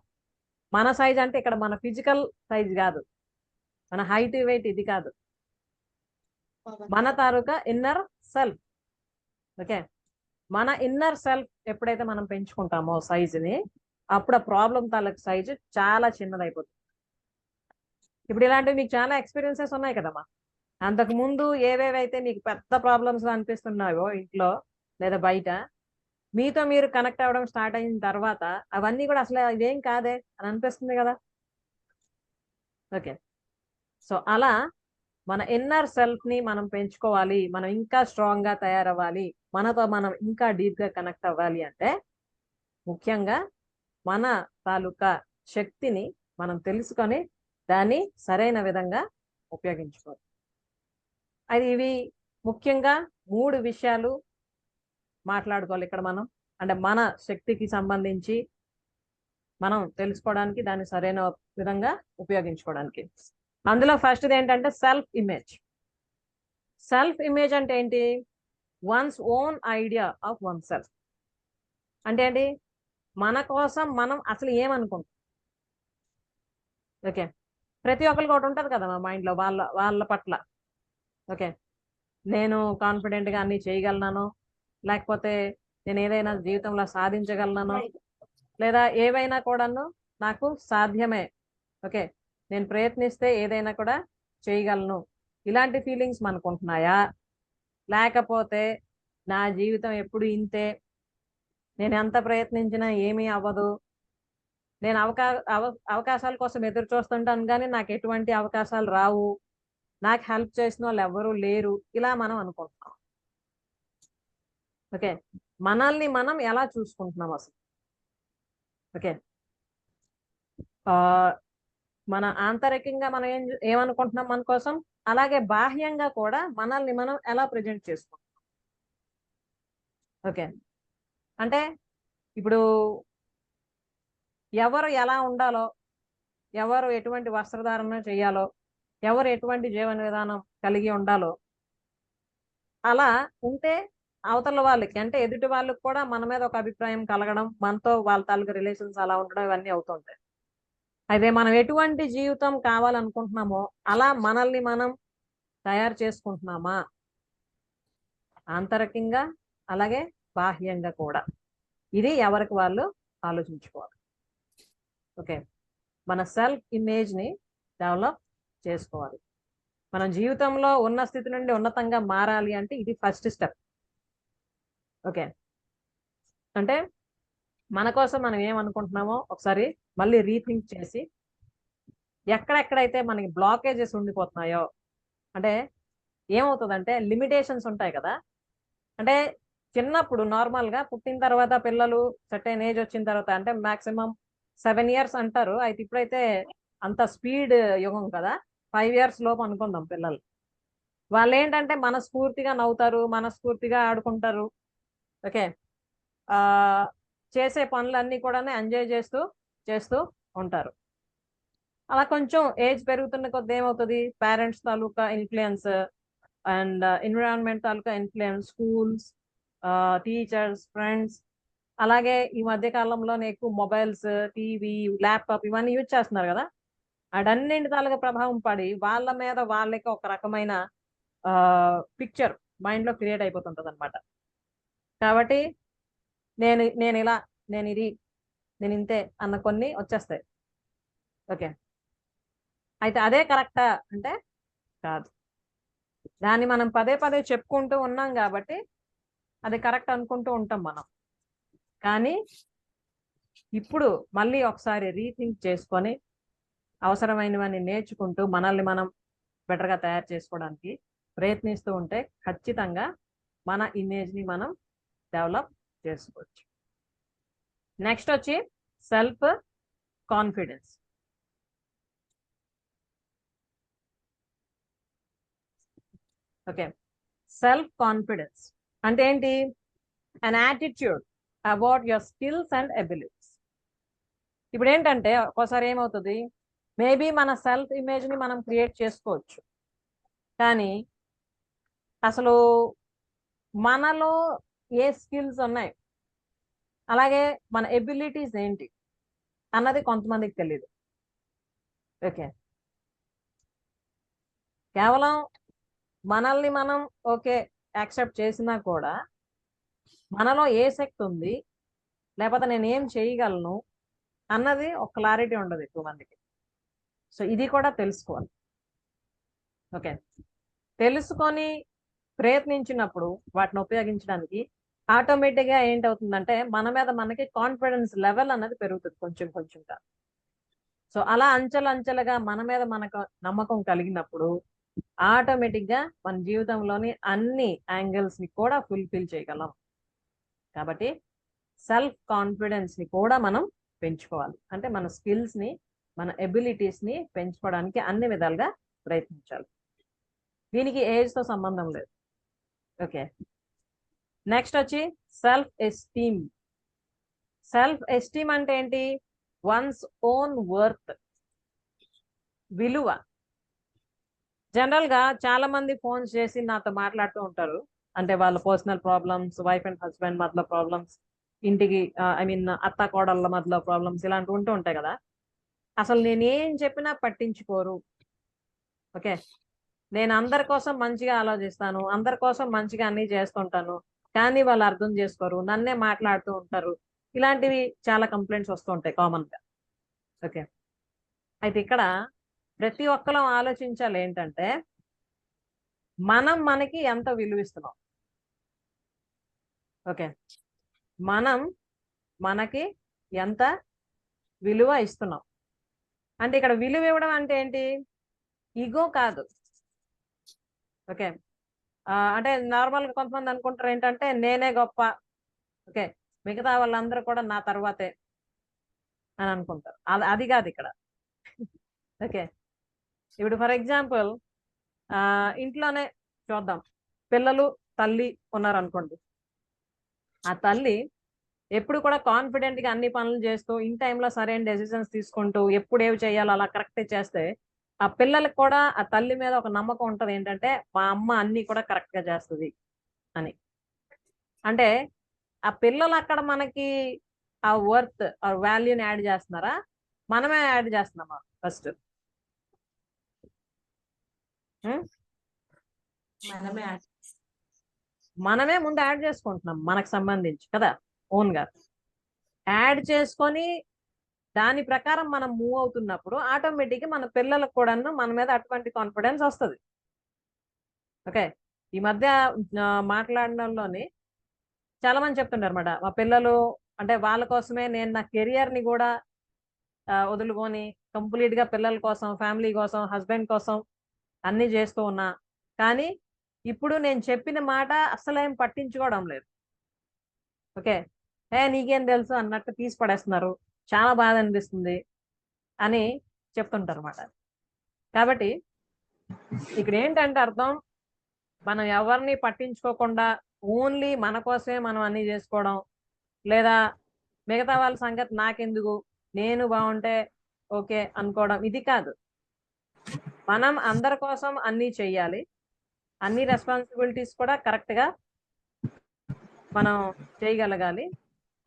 మన సైజ్ అంటే ఇక్కడ మన ఫిజికల్ సైజ్ కాదు, మన హైట్ వెయిట్ ఇది కాదు, మన తాలూకా ఇన్నర్ సెల్ఫ్. ఓకే, మన ఇన్నర్ సెల్ఫ్ ఎప్పుడైతే మనం పెంచుకుంటామో సైజుని, అప్పుడు ఆ ప్రాబ్లం తాలూకా సైజు చాలా చిన్నదైపోతుంది. ఇప్పుడు ఇలాంటివి మీకు చాలా ఎక్స్పీరియన్సెస్ ఉన్నాయి కదమ్మా. అంతకుముందు ఏవేవైతే మీకు పెద్ద ప్రాబ్లమ్స్ అనిపిస్తున్నాయో ఇంట్లో లేదా బయట, మీతో మీరు కనెక్ట్ అవ్వడం స్టార్ట్ అయిన తర్వాత అవన్నీ కూడా అసలు ఇదేం కాదే అని అనిపిస్తుంది కదా. ఓకే, సో అలా మన ఇన్నర్ సెల్ఫ్ని మనం పెంచుకోవాలి, మనం ఇంకా స్ట్రాంగ్గా తయారవ్వాలి, మనతో మనం ఇంకా డీప్గా కనెక్ట్ అవ్వాలి అంటే ముఖ్యంగా మన తాలూకా శక్తిని మనం తెలుసుకొని దాన్ని సరైన విధంగా ఉపయోగించుకోవాలి. అది ఇవి ముఖ్యంగా 3 విషయాలు మాట్లాడుకోవాలి ఇక్కడ మనం. అంటే మన శక్తికి సంబంధించి మనం తెలుసుకోవడానికి, దాన్ని సరైన విధంగా ఉపయోగించుకోవడానికి. అందులో ఫస్ట్ది ఏంటంటే సెల్ఫ్ ఇమేజ్. సెల్ఫ్ ఇమేజ్ అంటే ఏంటి? Once own idea of one self. అంటే ఏంటి? మన కోసం మనం అసలు ఏమనుకుంటాం. ఓకే, ప్రతి ఒక్కరికి ఒకటి ఉంటుంది కదా మా మైండ్లో వాళ్ళ వాళ్ళ పట్ల. ఓకే, నేను కాన్ఫిడెంట్గా అన్ని చేయగలను, లేకపోతే నేను ఏదైనా జీవితంలో సాధించగలను, లేదా ఏవైనా కూడాను నాకు సాధ్యమే. ఓకే, నేను ప్రయత్నిస్తే ఏదైనా కూడా చేయగలను. ఇలాంటి ఫీలింగ్స్ మనకు ఉంటున్నాయా? లేకపోతే నా జీవితం ఎప్పుడు ఇంతే, నేను ఎంత ప్రయత్నించినా ఏమీ అవ్వదు, నేను అవకాశాల కోసం ఎదురు చూస్తుంటాను కానీ నాకు ఎటువంటి అవకాశాలు రావు, నాకు హెల్ప్ చేసిన వాళ్ళు ఎవరూ లేరు, ఇలా మనం అనుకుంటున్నాం. ఓకే, మనల్ని మనం ఎలా చూసుకుంటున్నాం అసలు? ఓకే, మన ఆంతరికంగా మనం ఏమనుకుంటున్నాం మన కోసం, అలాగే బాహ్యంగా కూడా మనల్ని మనం ఎలా ప్రజెంట్ చేసుకుంటాం. ఓకే, అంటే ఇప్పుడు ఎవరు ఎలా ఉండాలో, ఎవరు ఎటువంటి వస్త్రధారణ చేయాలో, ఎవరు ఎటువంటి జీవన విధానం కలిగి ఉండాలో అలా ఉంటే అవతల వాళ్ళకి అంటే ఎదుటి వాళ్ళకి కూడా మన మీద ఒక అభిప్రాయం కలగడం, మనతో వాళ్ళ తాలూకు రిలేషన్స్ అలా ఉండడం, ఇవన్నీ అవుతుంటాయి. అయితే మనం ఎటువంటి జీవితం కావాలనుకుంటున్నామో అలా మనల్ని మనం తయారు చేసుకుంటున్నామా ఆంతరికంగా, అలాగే బాహ్యంగా కూడా? ఇది ఎవరికి వాళ్ళు ఆలోచించుకోవాలి. ఓకే, మన సెల్ఫ్ ఇమేజ్ని డెవలప్ చేసుకోవాలి. మన జీవితంలో ఉన్న స్థితి నుండి ఉన్నతంగా మారాలి అంటే ఇది ఫస్ట్ స్టెప్. ఓకే, అంటే మన కోసం మనం ఏమనుకుంటున్నామో ఒకసారి మళ్ళీ రీథింక్ చేసి, ఎక్కడెక్కడైతే మనకి బ్లాకేజెస్ ఉండిపోతున్నాయో, అంటే ఏమవుతుందంటే లిమిటేషన్స్ ఉంటాయి కదా. అంటే చిన్నప్పుడు నార్మల్గా పుట్టిన తర్వాత పిల్లలు సర్టెన్ ఏజ్ వచ్చిన తర్వాత, అంటే మాక్సిమం 7 years అంటారు, అయితే ఇప్పుడైతే అంత స్పీడ్ యుగం కదా, 5 years లోపు అనుకుందాం పిల్లలు. వాళ్ళు ఏంటంటే మనస్ఫూర్తిగా నవ్వుతారు, మనస్ఫూర్తిగా ఆడుకుంటారు. ఓకే, చేసే పనులన్నీ కూడా ఎంజాయ్ చేస్తూ ఉంటారు. అలా కొంచెం ఏజ్ పెరుగుతున్న కొద్ది ఏమవుతుంది, parents taluka influence and environment taluka influence, schools, teachers, friends, అలాగే ఈ మధ్య కాలంలోనే ఎక్కువ మొబైల్స్, టీవీ, ల్యాప్టాప్ ఇవన్నీ యూజ్ చేస్తున్నారు కదా, అటన్నింటి తాలూకా ప్రభావం పడి వాళ్ళ మీద వాళ్ళకి ఒక రకమైన పిక్చర్ మైండ్లో క్రియేట్ అయిపోతుంటుంది అనమాట. కాబట్టి నేను ఇలా, నేను ఇది, నేను ఇంతే అన్న కొన్ని వచ్చేస్తాయి. ఓకే, అయితే అదే కరెక్టా అంటే కాదు. దాన్ని మనం పదే పదే చెప్పుకుంటూ ఉన్నాం కాబట్టి అది కరెక్ట్ అనుకుంటూ ఉంటాం మనం. కానీ ఇప్పుడు మళ్ళీ ఒకసారి రీథింక్ చేసుకొని అవసరమైనవన్నీ నేర్చుకుంటూ మనల్ని మనం బెటర్గా తయారు చేసుకోవడానికి ప్రయత్నిస్తూ ఉంటే ఖచ్చితంగా మన ఇమేజ్ని మనం డెవలప్ చేసుకోవచ్చు. నెక్స్ట్ వచ్చి self confidence. Okay, self confidence అంటే ఏంటి? An attitude about your skills and abilities. ఇప్పుడు ఏంటంటే ఒక్కోసారి ఏమవుతుంది, మేబీ మన సెల్ఫ్ ఇమేజ్ని మనం క్రియేట్ చేసుకోవచ్చు, కానీ అసలు మనలో ఏ స్కిల్స్ ఉన్నాయి, అలాగే మన ఎబిలిటీస్ ఏంటి అన్నది కొంతమందికి తెలియదు. ఓకే, కేవలం మనల్ని మనం ఓకే యాక్సెప్ట్ చేసినా కూడా మనలో ఏ శక్తి ఉంది, లేకపోతే నేను ఏం చేయగలను అన్నది ఒక క్లారిటీ ఉండదు ఎక్కువ మందికి. సో ఇది కూడా తెలుసుకోవాలి. ఓకే, తెలుసుకొని ప్రయత్నించినప్పుడు వాటిని ఉపయోగించడానికి ఆటోమేటిక్గా ఏంటవుతుందంటే మన మీద మనకి కాన్ఫిడెన్స్ లెవెల్ అన్నది పెరుగుతుంది కొంచెం కొంచెంగా. సో అలా అంచెలంచెలుగా మన మీద మనకు నమ్మకం కలిగినప్పుడు ఆటోమేటిక్గా మన జీవితంలోని అన్ని యాంగిల్స్ని కూడా ఫుల్ఫిల్ చేయగలం. కాబట్టి సెల్ఫ్ కాన్ఫిడెన్స్ని కూడా మనం పెంచుకోవాలి. అంటే మన స్కిల్స్ని, మన ఎబిలిటీస్ని పెంచుకోవడానికి అన్ని విధాలుగా ప్రయత్నించాలి. దీనికి ఏజ్తో సంబంధం లేదు. ఓకే, నెక్స్ట్ వచ్చి సెల్ఫ్ ఎస్టీమ్. సెల్ఫ్ ఎస్టీమ్ అంటే ఏంటి? వన్స్ ఓన్ వర్త్, విలువ. జనరల్గా చాలా మంది ఫోన్స్ చేసి నాతో మాట్లాడుతూ ఉంటారు. అంటే వాళ్ళ personal problems, wife and husband మధ్యలో ప్రాబ్లమ్స్, ఇంటికి అత్త కోడళ్ళ మధ్యలో ప్రాబ్లమ్స్ ఇలాంటివి ఉంటూ ఉంటాయి కదా. అసలు నేనేం చెప్పినా పట్టించుకోరు. ఓకే, నేను అందరి కోసం మంచిగా ఆలోచిస్తాను, అందరి కోసం మంచిగా అన్ని చేస్తుంటాను, కానీ వాళ్ళు అర్థం చేసుకోరు, నన్నే మాట్లాడుతూ ఉంటారు. ఇలాంటివి చాలా కంప్లైంట్స్ వస్తూ ఉంటాయి కామన్గా. ఓకే, అయితే ఇక్కడ ప్రతి ఒక్కరం ఆలోచించాలి ఏంటంటే మనం మనకి ఎంత విలువిస్తున్నాం. ఓకే, మనం మనకి ఎంత విలువ ఇస్తున్నాం. అంటే ఇక్కడ విలువ ఇవ్వడం అంటే ఏంటి? ఈగో కాదు. ఓకే, అంటే నార్మల్గా కొంతమంది అనుకుంటారు ఏంటంటే నేనే గొప్ప, ఓకే మిగతా వాళ్ళందరూ కూడా నా తర్వాతే అని అనుకుంటారు. అది కాదు ఇక్కడ. ఓకే, ఇప్పుడు ఫర్ ఎగ్జాంపుల్ ఇంట్లోనే చూద్దాం, పిల్లలు తల్లి ఉన్నారనుకోండి. ఆ తల్లి ఎప్పుడు కూడా కాన్ఫిడెంట్గా అన్ని పనులు చేస్తూ ఇన్ టైంలో సరైన డెసిషన్స్ తీసుకుంటూ ఎప్పుడు ఏవి చేయాలో అలా కరెక్ట్గా చేస్తే ఆ పిల్లలకు కూడా ఆ తల్లి మీద ఒక నమ్మకం ఉంటుంది ఏంటంటే మా అమ్మ అన్ని కూడా కరెక్ట్గా చేస్తుంది అని. అంటే ఆ పిల్లలు అక్కడ మనకి ఆ వర్త్ ఆ వాల్యూని యాడ్ చేస్తున్నారా, మనమే యాడ్ చేస్తున్నామా? ఫస్ట్ మనమే ముందు యాడ్ చేసుకుంటున్నాం మనకు సంబంధించి కదా, ఓన్గా యాడ్ చేసుకొని దాని ప్రకారం మనం మూవ్ అవుతున్నప్పుడు ఆటోమేటిక్గా మన పిల్లలకు కూడా మన మీద అటువంటి కాన్ఫిడెన్స్ వస్తుంది. ఓకే, ఈ మధ్య మాట్లాడడంలోని చాలా మంది చెప్తుంటారు అన్నమాట, మా పిల్లలు అంటే వాళ్ళ కోసమే నేను నా కెరియర్ని కూడా వదులుకొని కంప్లీట్గా పిల్లల కోసం, ఫ్యామిలీ కోసం, హస్బెండ్ కోసం అన్నీ చేస్తూ ఉన్నా, కానీ ఇప్పుడు నేను చెప్పిన మాట అసలేం పట్టించుకోవడం లేదు. ఓకే, నీకేం తెలుసు అన్నట్టు తీసి పడేస్తున్నారు, చాలా బాధ అనిపిస్తుంది అని చెప్తుంటారు అన్నమాట. కాబట్టి ఇక్కడ ఏంటంటే అర్థం, మనం ఎవరిని పట్టించుకోకుండా ఓన్లీ మన కోసమే మనం అన్నీ చేసుకోవడం, లేదా మిగతా వాళ్ళ సంగతి నాకెందుకు, నేను బాగుంటే ఓకే అనుకోవడం, ఇది కాదు. మనం అందరి కోసం అన్నీ చెయ్యాలి, అన్ని రెస్పాన్సిబిలిటీస్ కూడా కరెక్ట్గా మనం చేయగలగాలి.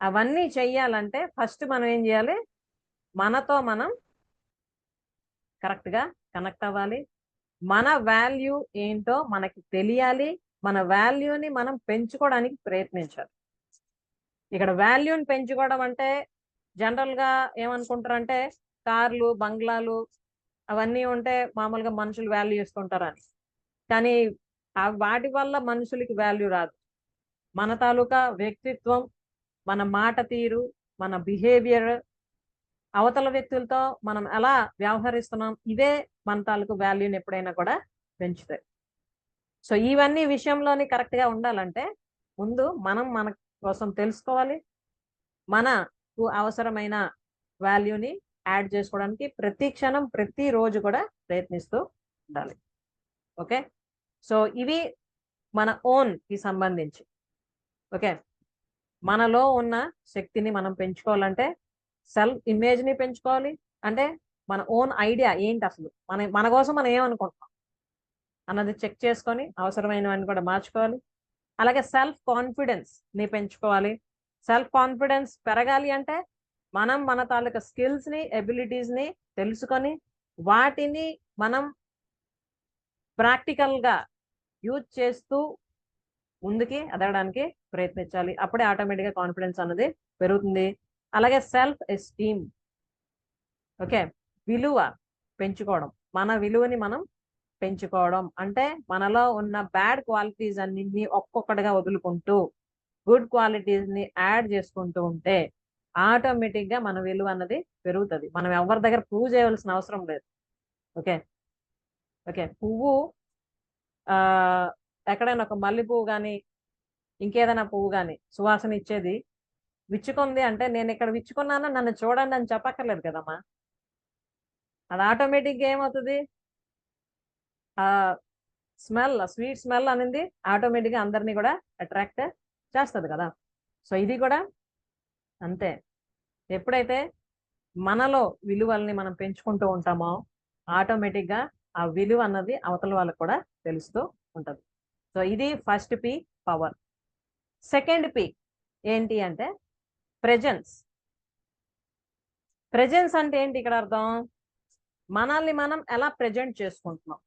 అవన్నీ చెయ్యాలంటే ఫస్ట్ మనం ఏం చేయాలి, మనతో మనం కరెక్ట్గా కనెక్ట్ అవ్వాలి. మన వాల్యూ ఏంటో మనకి తెలియాలి, మన వాల్యూని మనం పెంచుకోవడానికి ప్రయత్నించాలి. ఇక్కడ వాల్యూని పెంచుకోవడం అంటే జనరల్ గా ఏమనుకుంటారంటే కార్లు, బంగ్లాలు అవన్నీ ఉంటే మామూలుగా మనుషులు వాల్యూ ఇస్తుంటారని. కానీ వాటి వల్ల మనుషులకి వాల్యూ రాదు. మన తాలూకా వ్యక్తిత్వం, మన మాట తీరు, మన బిహేవియర్, అవతల వ్యక్తులతో మనం ఎలా వ్యవహరిస్తున్నాం, ఇవే మన తాలూకు వాల్యూని ఎప్పుడైనా కూడా పెంచుతాయి. సో ఇవన్నీ విషయంలోని కరెక్ట్ గా ఉండాలంటే ముందు మనం మన కోసం తెలుసుకోవాలి, మనకు అవసరమైన వాల్యూని యాడ్ చేసుకోవడానికి ప్రతి క్షణం ప్రతి రోజు కూడా ప్రయత్నిస్తూ ఉండాలి. ఓకే, సో ఇవి మన ఓన్ కి సంబంధించి. ఓకే, మనలో ఉన్న శక్తిని మనం పెంచుకోవాలంటే సెల్ఫ్ ఇమేజ్ ని పెంచుకోవాలి. అంటే మన ఓన్ ఐడియా ఏంటి, అసలు మన కోసం మనం ఏమనుకుంటున్నాం అన్నది చెక్ చేసుకొని అవసరమైనవన్నీ కూడా మార్చుకోవాలి. అలాగే సెల్ఫ్ కాన్ఫిడెన్స్ ని పెంచుకోవాలి. సెల్ఫ్ కాన్ఫిడెన్స్ పెరగాలి అంటే మనం మన తాలూకా స్కిల్స్ ని, ఎబిలిటీస్ ని తెలుసుకొని వాటిని మనం ప్రాక్టికల్ గా యూజ్ చేస్తూ ముందుకి ఎదగడానికి ప్రయత్నించాలి. అప్పుడే ఆటోమేటిక్ గా కాన్ఫిడెన్స్ అన్నది పెరుగుతుంది. అలాగే సెల్ఫ్ ఎస్టీమ్, ఓకే, విలువ పెంచుకోవడం. మన విలువని మనం పెంచుకోవడం అంటే మనలో ఉన్న బ్యాడ్ క్వాలిటీస్ అన్నింటినీ ఒక్కొక్కటిగా వదులుకుంటూ గుడ్ క్వాలిటీస్ ని యాడ్ చేసుకుంటూ ఉంటే ఆటోమేటిక్ గా మన విలువ అన్నది పెరుగుతుంది. మనం ఎవరి దగ్గర ప్రూవ్ చేయవలసిన అవసరం లేదు. ఓకే ఓకే, పువ్వు ఎక్కడైనా ఒక మల్లె పువ్వు కానీ ఇంకేదైనా పువ్వు కానీ సువాసన ఇచ్చేది విచ్చుకుంది అంటే నేను ఇక్కడ విచ్చుకున్నాను నన్ను చూడండి అని చెప్పక్కర్లేదు కదమ్మా. అది ఆటోమేటిక్గా ఏమవుతుంది, ఆ స్మెల్, స్వీట్ స్మెల్ అనేది ఆటోమేటిక్గా అందరినీ కూడా అట్రాక్ట్ చేస్తుంది కదా. సో ఇది కూడా అంతే. ఎప్పుడైతే మనలో విలువల్ని మనం పెంచుకుంటూ ఉంటామో ఆటోమేటిక్గా ఆ విలువ అన్నది అవతల వాళ్ళకు కూడా తెలుస్తూ ఉంటుంది. సో ఇది first P, power. Second P ఏంటి అంటే ప్రెజెన్స్. ప్రెజెన్స్ అంటే ఏంటి ఇక్కడ అర్థం, మనల్ని మనం ఎలా ప్రెజెంట్ చేసుకుంటున్నాం.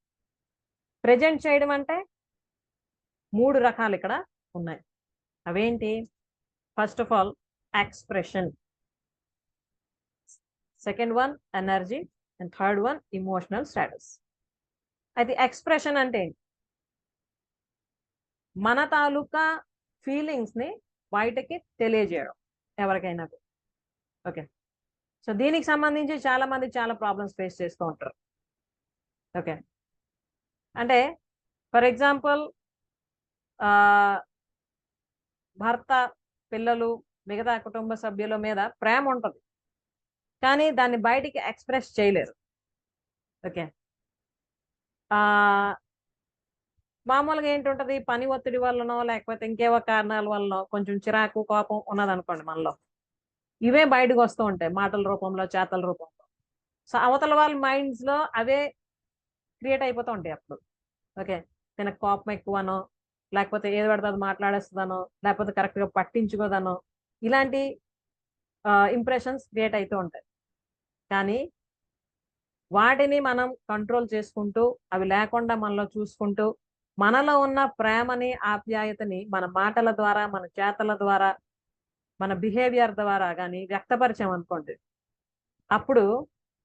ప్రెజెంట్ చేయడం అంటే 3 రకాలు ఇక్కడ ఉన్నాయి. అవేంటి, first of all expression, second one energy, and third one emotional status. అయితే ఎక్స్ప్రెషన్ అంటే ఏంటి, మన తాలూకా ఫీలింగ్స్ ని బయటకి తెలియజేయడం ఎవరికైనా. ఓకే, సో దీనికి సంబంధించి చాలా మంది చాలా ప్రాబ్లమ్స్ ఫేస్ చేస్తూ ఉంటారు. ఓకే, అంటే ఫర్ ఎగ్జాంపుల్ భర్త, పిల్లలు, మిగతా కుటుంబ సభ్యుల మీద ప్రేమ ఉంటుంది కానీ దాన్ని బయటికి ఎక్స్ప్రెస్ చేయలేరు. ఓకే, మామూలుగా ఏంటుంటది, పని ఒత్తిడి వల్లనో లేకపోతే ఇంకేవో కారణాల వల్లనో కొంచెం చిరాకు, కోపం ఉన్నదనుకోండి మనలో, ఇవే బయటకు వస్తూ ఉంటాయి మాటల రూపంలో, చేతల రూపంలో. సో అవతల వాళ్ళ మైండ్స్ లో అవే క్రియేట్ అయిపోతూ ఉంటాయి అప్పుడు. ఓకే, తనకు కోపం ఎక్కువనో లేకపోతే ఏది పడితే అది మాట్లాడేస్తుందనో లేకపోతే కరెక్ట్ గా పట్టించుకోదనో ఇలాంటి ఇంప్రెషన్స్ క్రియేట్ అవుతూ ఉంటాయి. కానీ వాటిని మనం కంట్రోల్ చేసుకుంటూ అవి లేకుండా మనలో చూసుకుంటూ మనలో ఉన్న ప్రేమని, ఆప్యాయతని మన మాటల ద్వారా, మన చేతల ద్వారా, మన బిహేవియర్ ద్వారా కానీ వ్యక్తపరిచాం అనుకోండి, అప్పుడు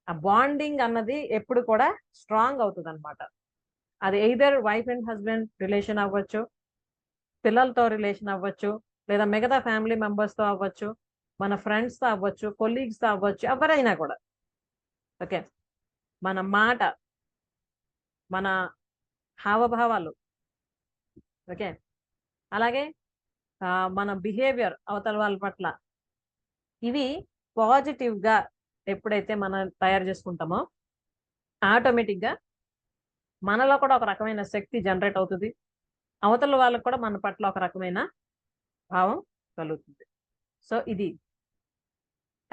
ఆ బాండింగ్ అన్నది ఎప్పుడు కూడా స్ట్రాంగ్ అవుతుంది అనమాట. అది either wife and husband relation అవ్వచ్చు, పిల్లలతో రిలేషన్ అవ్వచ్చు, లేదా మిగతా ఫ్యామిలీ మెంబర్స్తో అవ్వచ్చు, మన ఫ్రెండ్స్తో అవ్వచ్చు, కొలీగ్స్తో అవ్వచ్చు, ఎవరైనా కూడా. ఓకే, మన మాట, మన హావభావాలు, ఓకే, అలాగే మన బిహేవియర్ అవతల వాళ్ళ పట్ల, ఇవి పాజిటివ్గా ఎప్పుడైతే మనం తయారు చేసుకుంటామో ఆటోమేటిక్గా మనలో కూడా ఒక రకమైన శక్తి జనరేట్ అవుతుంది, అవతల వాళ్ళకు కూడా మన పట్ల ఒక రకమైన భావం కలుగుతుంది. సో ఇది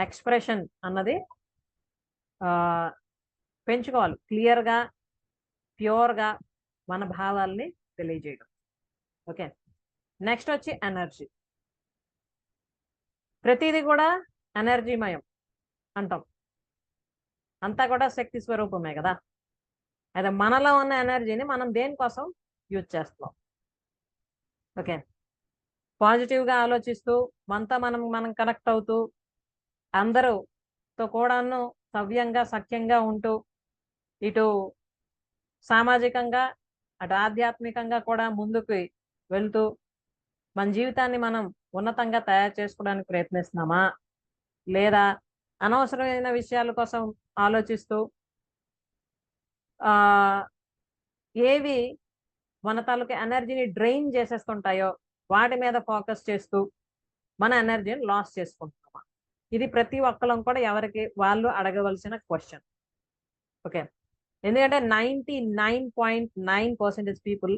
ఎక్స్ప్రెషన్ అన్నది పెంచుకోవాలి, క్లియర్గా, ప్యూర్గా మన భావాల్ని తెలియజేయడం. ఓకే, నెక్స్ట్ వచ్చి ఎనర్జీ. ప్రతిదీ కూడా ఎనర్జీమయం అంటాం, అంతా కూడా శక్తి స్వరూపమే కదా. అయితే మనలో ఉన్న ఎనర్జీని మనం దేనికోసం యూజ్ చేస్తున్నాం. ఓకే, పాజిటివ్గా ఆలోచిస్తూ మనతో మనం కనెక్ట్ అవుతూ అందరూతో కూడాను సవ్యంగా సఖ్యంగా ఉంటూ ఇటు సామాజికంగా అటు ఆధ్యాత్మికంగా కూడా ముందుకు వెళ్తూ మన జీవితాన్ని మనం ఉన్నతంగా తయారు చేసుకోవడానికి ప్రయత్నిస్తున్నామా, లేదా అనవసరమైన విషయాల కోసం ఆలోచిస్తూ ఆ ఏవి మన తాలూకు ఎనర్జీని డ్రైన్ చేసేస్తుంటాయో వాటి మీద ఫోకస్ చేస్తూ మన ఎనర్జీని లాస్ చేసుకుంటున్నామా? ఇది ప్రతి ఒక్కరం కూడా ఎవరికి వాళ్ళు అడగవలసిన క్వశ్చన్. ఓకే, ఎందుకంటే 99.9% పీపుల్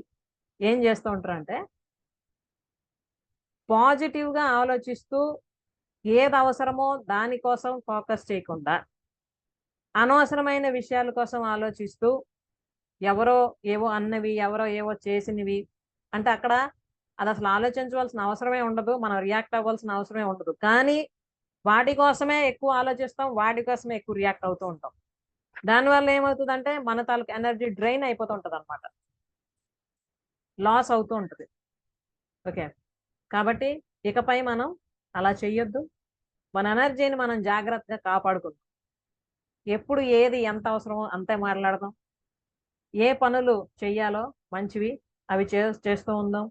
ఏం చేస్తూ ఉంటారంటే పాజిటివ్గా ఆలోచిస్తూ ఏది అవసరమో దానికోసం ఫోకస్ చేయకుండా అనవసరమైన విషయాల కోసం ఆలోచిస్తూ ఎవరో ఏవో అన్నవి ఎవరో ఏవో చేసినవి అంటే అక్కడ అది అసలు ఆలోచించవలసిన అవసరమే ఉండదు, మనం రియాక్ట్ అవ్వాల్సిన అవసరమే ఉండదు. కానీ వాటి కోసమే ఎక్కువ ఆలోచిస్తాం, వాటి కోసమే ఎక్కువ రియాక్ట్ అవుతూ ఉంటాం. దానివల్ల ఏమవుతుందంటే మన తాలూకు ఎనర్జీ డ్రైన్ అయిపోతూ ఉంటుంది అనమాట, లాస్ అవుతూ ఉంటుంది. ఓకే, కాబట్టి ఇకపై మనం అలా చెయ్యొద్దు. మన ఎనర్జీని మనం జాగ్రత్తగా కాపాడుకుందాం. ఎప్పుడు ఏది ఎంత అవసరమో అంతే మాట్లాడదాం. ఏ పనులు చెయ్యాలో మంచివి అవి చేస్తూ ఉందాం.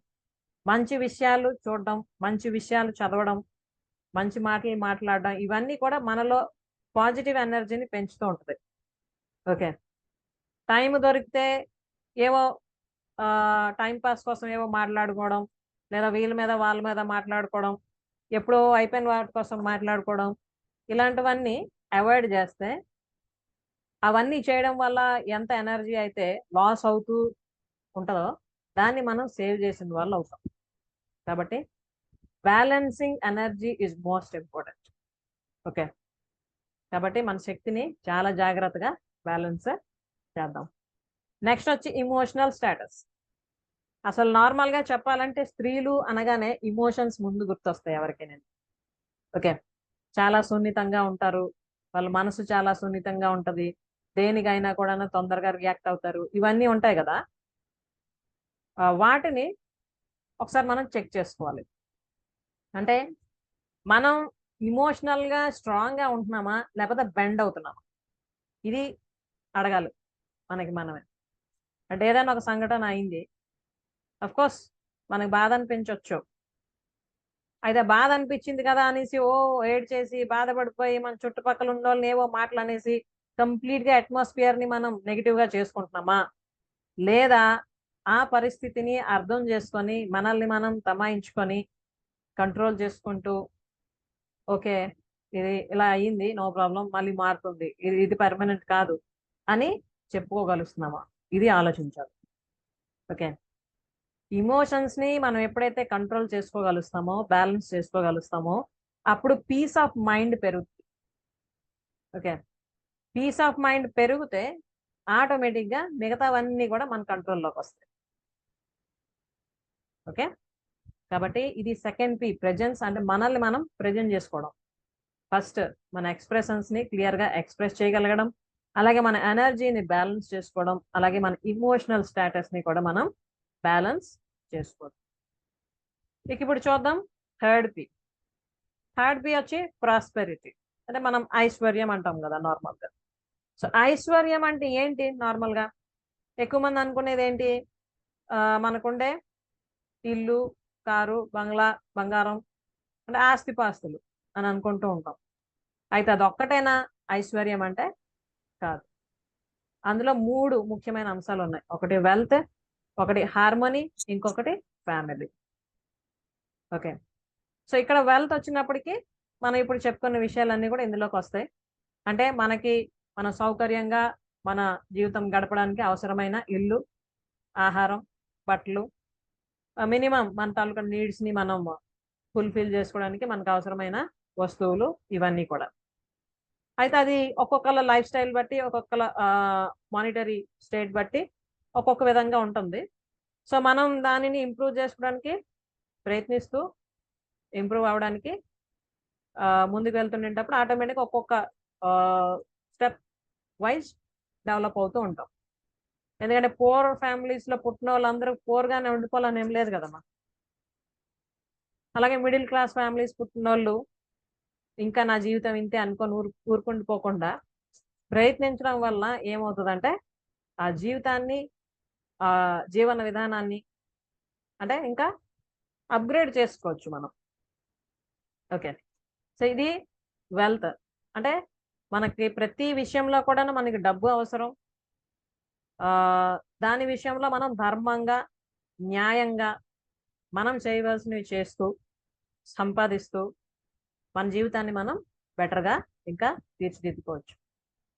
మంచి విషయాలు చూడడం, మంచి విషయాలు చదవడం, మంచి మాటలు మాట్లాడడం, ఇవన్నీ కూడా మనలో పాజిటివ్ ఎనర్జీని పెంచుతూ ఉంటుంది. ఓకే, టైం దొరికితే ఏవో టైం పాస్ కోసం ఏవో మాట్లాడుకోవడం, లేదా వీళ్ళ మీద వాళ్ళ మీద మాట్లాడుకోవడం, ఎప్పుడో అయిపోయిన వాటి కోసం మాట్లాడుకోవడం, ఇలాంటివన్నీ అవాయిడ్ చేస్తే అవన్నీ చేయడం వల్ల ఎంత ఎనర్జీ అయితే లాస్ అవుతూ ఉంటుందో దాన్ని మనం సేవ్ చేసిన వాళ్ళు అవుతాం. కాబట్టి balancing energy is most important. Okay, కాబట్టి మన శక్తిని చాలా జాగ్రత్తగా బ్యాలెన్స్ చేద్దాం. నెక్స్ట్ వచ్చి ఇమోషనల్ స్టేటస్. అసలు నార్మల్గా చెప్పాలంటే స్త్రీలు అనగానే ఇమోషన్స్ ముందు గుర్తొస్తాయి ఎవరికైనా. ఓకే, చాలా సున్నితంగా ఉంటారు, వాళ్ళ మనసు చాలా సున్నితంగా ఉంటుంది, దేనికైనా కూడా తొందరగా రియాక్ట్ అవుతారు, ఇవన్నీ ఉంటాయి కదా. వాటిని ఒకసారి మనం చెక్ చేసుకోవాలి. అంటే మనం ఇమోషనల్గా స్ట్రాంగ్గా ఉంటున్నామా లేకపోతే బెండ్ అవుతున్నామా, ఇది అడగాలి మనమే. అంటే ఏదైనా ఒక సంఘటన అయింది, అఫ్ కోర్స్ మనకు బాధ అనిపించవచ్చు. అయితే బాధ అనిపించింది కదా అనేసి ఏడ్చేసి బాధపడిపోయి మన చుట్టుపక్కల ఉన్న వాళ్ళని ఏవో మాటలు అనేసి కంప్లీట్గా అట్మాస్ఫియర్ని మనం నెగిటివ్గా చేసుకుంటున్నామా, లేదా ఆ పరిస్థితిని అర్థం చేసుకొని మనల్ని మనం తమాయించుకొని కంట్రోల్ చేసుకుంటూ ఓకే ఇది ఇలా అయ్యింది, నో ప్రాబ్లం, మళ్ళీ మారుతుంది, ఇది పర్మనెంట్ కాదు అని చెప్పుకోగలుగుతున్నామా, ఇది ఆలోచించాలి. ఓకే, ఇమోషన్స్ని మనం ఎప్పుడైతే కంట్రోల్ చేసుకోగలుగుతామో, బ్యాలెన్స్ చేసుకోగలుగుతామో అప్పుడు పీస్ ఆఫ్ మైండ్ పెరుగుతుంది. ఓకే, పీస్ ఆఫ్ మైండ్ పెరిగితే ఆటోమేటిక్గా మిగతావన్నీ కూడా మన కంట్రోల్లోకి వస్తాయి. ఓకే, కాబట్టి ఇది సెకండ్ పి, ప్రెజెన్స్. అంటే మనల్ని మనం ప్రెజెంట్ చేసుకోవడం. ఫస్ట్ మన ఎక్స్ప్రెషన్స్ని క్లియర్గా ఎక్స్ప్రెస్ చేయగలగడం, అలాగే మన ఎనర్జీని బ్యాలెన్స్ చేసుకోవడం, అలాగే మన ఇమోషనల్ స్టేటస్ని కూడా మనం బ్యాలెన్స్ చేసుకోవడం. ఇక ఇప్పుడు చూద్దాం థర్డ్ పి. థర్డ్ పి వచ్చి ప్రాస్పెరిటీ. అంటే మనం ఐశ్వర్యం అంటాం కదా నార్మల్గా. సో ఐశ్వర్యం అంటే ఏంటి? నార్మల్గా ఎక్కువ మంది అనుకునేది ఏంటి, మనకుండే ఇల్లు, కారు, బంగ్లా, బంగారం, అంటే ఆస్తిపాస్తులు అని అనుకుంటూ ఉంటాం. అయితే అది ఒక్కటేనా ఐశ్వర్యం అంటే? కాదు. అందులో 3 ముఖ్యమైన అంశాలు ఉన్నాయి. ఒకటి వెల్త్, ఒకటి హార్మనీ, ఇంకొకటి ఫ్యామిలీ. ఓకే, సో ఇక్కడ వెల్త్ వచ్చినప్పటికీ మనం ఇప్పుడు చెప్పుకున్న విషయాలన్నీ కూడా ఇందులోకి వస్తాయి. అంటే మనకి మన సౌకర్యంగా మన జీవితం గడపడానికి అవసరమైన ఇల్లు, ఆహారం, బట్టలు, మినిమం మన తాలూకా నీడ్స్ని మనం ఫుల్ఫిల్ చేసుకోవడానికి మనకు అవసరమైన వస్తువులు, ఇవన్నీ కూడా. అయితే అది ఒక్కొక్కళ్ళ లైఫ్ స్టైల్ బట్టి, ఒక్కొక్కళ్ళ మానిటరీ స్టేట్ బట్టి ఒక్కొక్క విధంగా ఉంటుంది. సో మనం దానిని ఇంప్రూవ్ చేసుకోవడానికి ప్రయత్నిస్తూ ఇంప్రూవ్ అవ్వడానికి ముందుకు వెళ్తుండేటప్పుడు ఆటోమేటిక్గా ఒక్కొక్క స్టెప్ వైజ్ డెవలప్ అవుతూ ఉంటాం. ఎందుకంటే పూర్ ఫ్యామిలీస్లో పుట్టిన వాళ్ళందరూ పూర్గానే ఉండిపోవాలని ఏం లేదు కదమ్మా. అలాగే మిడిల్ క్లాస్ ఫ్యామిలీస్ పుట్టినోళ్ళు ఇంకా నా జీవితం ఇంతే అనుకొని ఊరుకుంటూ పోకుండా ప్రయత్నించడం వల్ల ఏమవుతుందంటే ఆ జీవితాన్ని, ఆ జీవన విధానాన్ని అంటే ఇంకా అప్గ్రేడ్ చేసుకోవచ్చు మనం. ఓకే, సో ఇది వెల్త్. అంటే మనకి ప్రతి విషయంలో కూడా మనకి డబ్బు అవసరం. దాని విషయంలో మనం ధర్మంగా, న్యాయంగా మనం చేయవలసినవి చేస్తూ సంపాదిస్తూ మన జీవితాన్ని మనం బెటర్గా ఇంకా తీర్చిదిద్దుకోవచ్చు.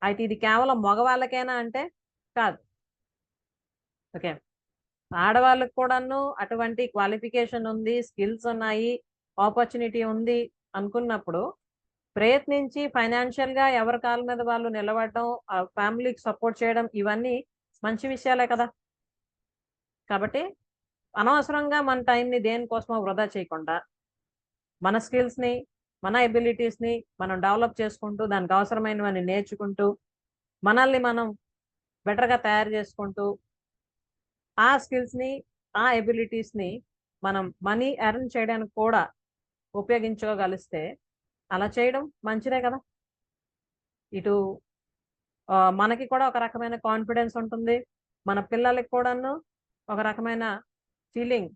అయితే ఇది కేవలం మగవాళ్ళకేనా అంటే కాదు. ఓకే, ఆడవాళ్ళకు కూడాను అటువంటి క్వాలిఫికేషన్ ఉంది, స్కిల్స్ ఉన్నాయి, ఆపర్చునిటీ ఉంది అనుకున్నప్పుడు ప్రయత్నించి ఫైనాన్షియల్గా ఎవరి కాళ్ళ మీద వాళ్ళు నిలబడడం, ఆ ఫ్యామిలీకి సపోర్ట్ చేయడం ఇవన్నీ మంచి విషయాలే కదా. కాబట్టి అనవసరంగా మన టైంని దేనికోసమో వృధా చేయకుండా మన స్కిల్స్ని, మన ఎబిలిటీస్ని మనం డెవలప్ చేసుకుంటూ దానికి అవసరమైనవన్నీ నేర్చుకుంటూ మనల్ని మనం బెటర్గా తయారు చేసుకుంటూ ఆ స్కిల్స్ని, ఆ ఎబిలిటీస్ని మనం మనీ ఎర్న్ చేయడానికి కూడా ఉపయోగించుకోగలిస్తే అలా చేయడం మంచిదే కదా. ఇటు మనకి కూడా ఒక రకమైన కాన్ఫిడెన్స్ ఉంటుంది, మన పిల్లలకి కూడాను ఒక రకమైన ఫీలింగ్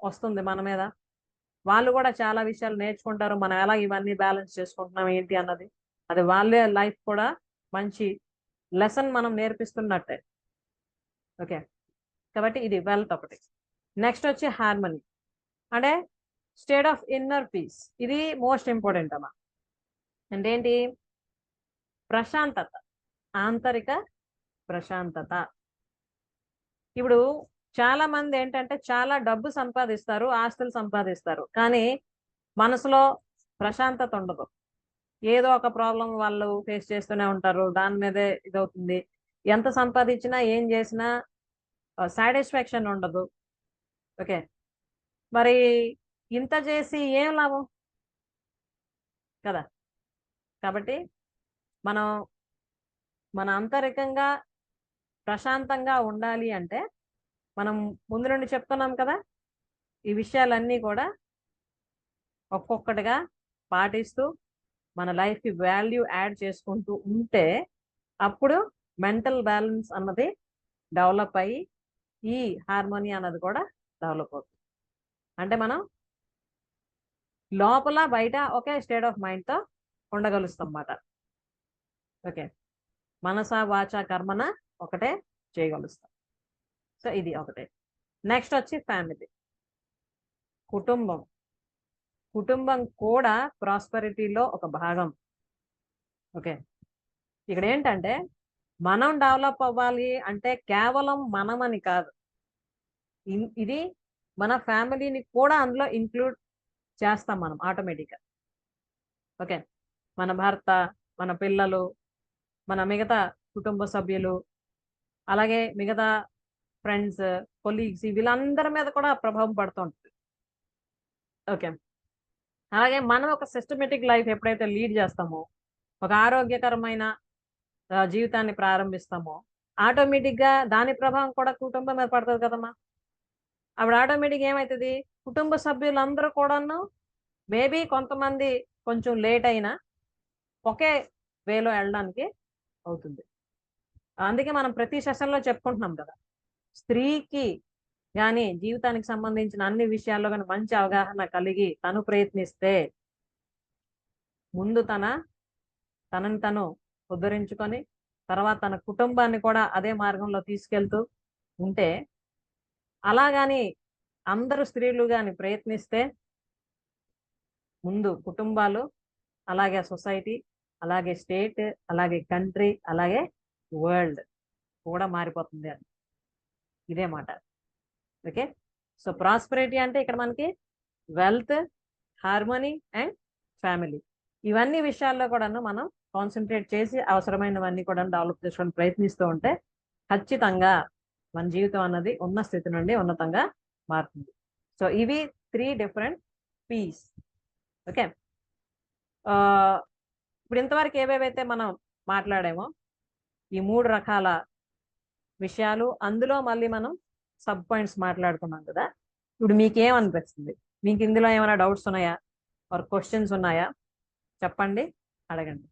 వస్తుంది మన మీద. వాళ్ళు కూడా చాలా విషయాలు నేర్చుకుంటారు, మనం ఎలా ఇవన్నీ బ్యాలెన్స్ చేసుకుంటున్నాం ఏంటి అన్నది. అది వాళ్ళే లైఫ్ కూడా మంచి లెసన్ మనం నేర్పిస్తున్నట్టే. ఓకే, కాబట్టి ఇది వెల్త్ ఒకటి. నెక్స్ట్ వచ్చి హార్మనీ, అంటే స్టేట్ ఆఫ్ ఇన్నర్ పీస్. ఇది మోస్ట్ ఇంపార్టెంట్ అమ్మా. అంటే ఏంటి? ప్రశాంతత, ఆంతరిక ప్రశాంతత. ఇప్పుడు చాలా మంది ఏంటంటే చాలా డబ్బు సంపాదిస్తారు, ఆస్తులు సంపాదిస్తారు, కానీ మనసులో ప్రశాంతత ఉండదు. ఏదో ఒక ప్రాబ్లం వాళ్ళు ఫేస్ చేస్తూనే ఉంటారు, దాని మీదే ఇదవుతుంది. ఎంత సంపాదించినా ఏం చేసినా సాటిస్ఫాక్షన్ ఉండదు. ఓకే, మరి ఇంత చేసి ఏం లాభం కదా. కాబట్టి మనం మన అంతరికంగా ప్రశాంతంగా ఉండాలి అంటే మనం ముందు నుండి చెప్తున్నాం కదా, ఈ విషయాలన్నీ కూడా ఒక్కొక్కటిగా పాటిస్తూ మన లైఫ్కి వాల్యూ యాడ్ చేసుకుంటూ ఉంటే అప్పుడు మెంటల్ బ్యాలెన్స్ అన్నది డెవలప్ అయ్యి ఈ హార్మోనీ అన్నది కూడా డెవలప్ అవుతుంది. అంటే మనం లోపల బయట ఒకే స్టేట్ ఆఫ్ మైండ్తో ఉండగలుస్తాం అన్నమాట. ఓకే, మనస వాచ కర్మన ఒకటే చేయగలుస్తాం. సో ఇది ఒకటే. నెక్స్ట్ వచ్చి ఫ్యామిలీ, కుటుంబం. కుటుంబం కూడా ప్రాస్పరిటీలో ఒక భాగం. ఓకే, ఇక్కడ ఏంటంటే మనం డెవలప్ అవ్వాలి అంటే కేవలం మనమని కాదు, ఇది మన ఫ్యామిలీని కూడా అందులో ఇంక్లూడ్ చేస్తాం మనం ఆటోమేటిక్గా. ఓకే, మన భర్త, మన పిల్లలు, మన మిగతా కుటుంబ సభ్యులు, అలాగే మిగతా ఫ్రెండ్స్, కొలీగ్స్, వీళ్ళందరి మీద కూడా ప్రభావం పడుతూ ఉంటుంది. ఓకే, అలాగే మనం ఒక సిస్టమేటిక్ లైఫ్ ఎప్పుడైతే లీడ్ చేస్తామో, ఒక ఆరోగ్యకరమైన జీవితాన్ని ప్రారంభిస్తామో ఆటోమేటిక్గా దాని ప్రభావం కూడా కుటుంబం మీద పడుతుంది కదమ్మా. అప్పుడు ఆటోమేటిక్గా ఏమవుతుంది, కుటుంబ సభ్యులందరూ కూడాను మేబీ కొంతమంది కొంచెం లేట్ అయినా ఒకే వేలో వెళ్ళడానికి అవుతుంది. అందుకే మనం ప్రతి సెషన్లో చెప్పుకుంటున్నాం కదా, స్త్రీకి కానీ జీవితానికి సంబంధించిన అన్ని విషయాల్లో కానీ మంచి అవగాహన కలిగి తను ప్రయత్నిస్తే ముందు తనని తను ఉద్ధరించుకొని తర్వాత తన కుటుంబాన్ని కూడా అదే మార్గంలో తీసుకెళ్తూ ఉంటే, అలాగని అందరూ స్త్రీలు కానీ ప్రయత్నిస్తే ముందు కుటుంబాలు, అలాగే సొసైటీ, అలాగే స్టేట్, అలాగే కంట్రీ, అలాగే వరల్డ్ కూడా మారిపోతుంది అని ఇదే మాట. ఓకే, సో ప్రాస్పరిటీ అంటే ఇక్కడ మనకి వెల్త్, హార్మోనీ అండ్ ఫ్యామిలీ, ఇవన్నీ విషయాల్లో కూడాను మనం కాన్సన్ట్రేట్ చేసి అవసరమైనవన్నీ కూడా డెవలప్ చేసుకొని ప్రయత్నిస్తూ ఉంటే ఖచ్చితంగా మన జీవితం అన్నది ఉన్న స్థితి నుండి ఉన్నతంగా మారుతుంది. సో ఇవి 3 డిఫరెంట్ పీస్. ఓకే, ఇప్పుడు ఇంతవరకు ఏవేవైతే మనం మాట్లాడామో ఈ 3 రకాల విషయాలు, అందులో మళ్ళీ మనం సబ్ పాయింట్స్ మాట్లాడుకున్నాం కదా. ఇప్పుడు మీకేమనిపిస్తుంది? మీకు ఇందులో ఏమైనా డౌట్స్ ఉన్నాయా ఆర్ క్వశ్చన్స్ ఉన్నాయా? చెప్పండి, అడగండి.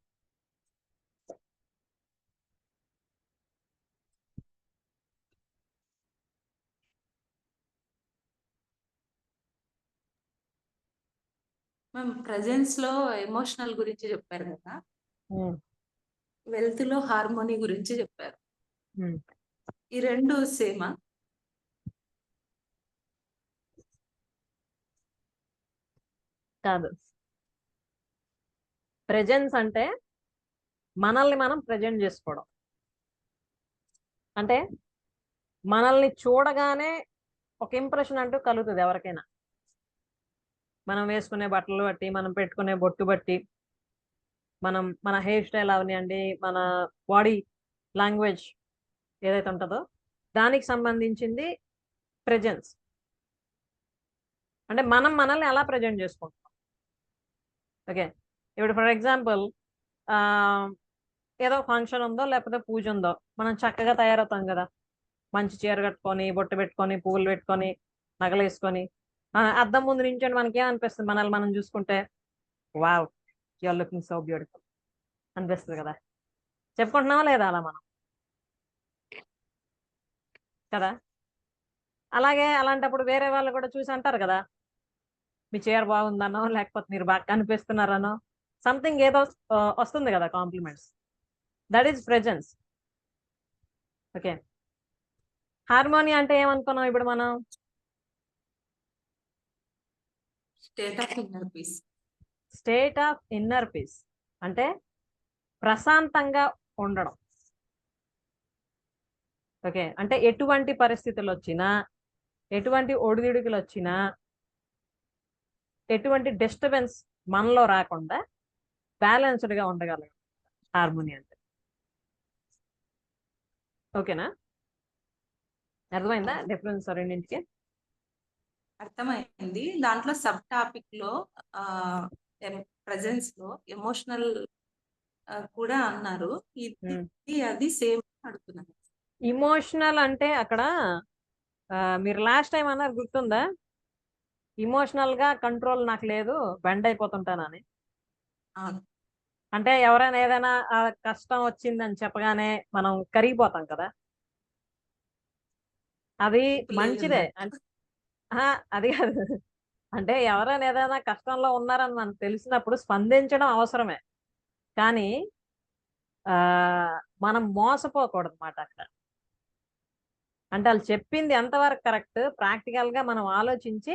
మ్యామ్ ప్రెజెన్స్ లో ఎమోషనల్ గురించి చెప్పారు కదా, ఉమ్, వెల్త్ లో హార్మోనీ గురించి చెప్పారు. ఉమ్. ఈ రెండు సేమా? కాదు. ప్రెజెన్స్ అంటే మనల్ని మనం ప్రజెంట్ చేసుకోవడం. అంటే మనల్ని చూడగానే ఒక ఇంప్రెషన్ అంటూ కలుగుతుంది ఎవరికైనా. మనం వేసుకునే బట్టలు బట్టి, మనం పెట్టుకునే బొట్టు బట్టి, మన హెయిర్ స్టైల్ అవనివ్వండి, మన బాడీ లాంగ్వేజ్ ఏదైతే ఉంటుందో దానికి సంబంధించింది ప్రెజెన్స్. అంటే మనం మనల్ని ఎలా ప్రజెంట్ చేసుకుంటాం. ఓకే, ఇప్పుడు ఫర్ ఎగ్జాంపుల్ ఏదో ఫంక్షన్ ఉందో లేకపోతే పూజ ఉందో మనం చక్కగా తయారవుతాం కదా, మంచి చీర కట్టుకొని, బొట్టు పెట్టుకొని, పువ్వులు పెట్టుకొని, నగలు వేసుకొని అద్దం ముందు నించొని మనకి ఏమనిపిస్తుంది? మనల్ని మనం చూసుకుంటే wow you're looking so beautiful అనిపిస్తుంది కదా. చెప్పుకుంటున్నామా లేదా అలా మనం కదా? అలాగే అలాంటప్పుడు వేరే వాళ్ళు కూడా చూసి అంటారు కదా, మీ చీర బాగుందనో లేకపోతే మీరు బాగా కనిపిస్తున్నారనో సంథింగ్ ఏదో వస్తుంది కదా compliments. That is presence. Okay, harmony అంటే ఏమనుకున్నాం ఇప్పుడు మనం? State of inner peace. State of inner peace అంటే ప్రశాంతంగా ఉండడం. ఓకే, అంటే ఎటువంటి పరిస్థితులు వచ్చినా, ఎటువంటి ఒడిదుడుకులు వచ్చినా, ఎటువంటి డిస్టర్బెన్స్ మనలో రాకుండా బ్యాలెన్స్డ్గా ఉండగలం హార్మోని అంటే. ఓకేనా? అర్థమైందా డిఫరెన్స్ రెండింటికి? అర్థమైంది. దాంట్లో సబ్ టాపిక్ లో ప్రెజెన్స్ లో ఎమోషనల్ కూడా అన్నారు. ఇది అది సేమ్ అడుగుతున్నాను. ఇమోషనల్ అంటే అక్కడ మీరు లాస్ట్ టైం అన్నారు గుర్తుందా? ఇమోషనల్ గా కంట్రోల్ నాకు లేదు, బెండ్ అయిపోతుంటానని. అవును. అంటే ఎవరైనా ఏదైనా కష్టం వచ్చిందని చెప్పగానే మనం కరిగిపోతాం కదా, అది ఇప్పుడు మంచిదే. లేదు. అది కాదు, అంటే ఎవరైనా ఏదైనా కష్టంలో ఉన్నారని మనకు తెలిసినప్పుడు స్పందించడం అవసరమే, కానీ ఆ మనం మోసపోకూడదు అన్నమాట అక్కడ. అంటే వాళ్ళు చెప్పింది ఎంతవరకు కరెక్ట్, ప్రాక్టికల్ గా మనం ఆలోచించి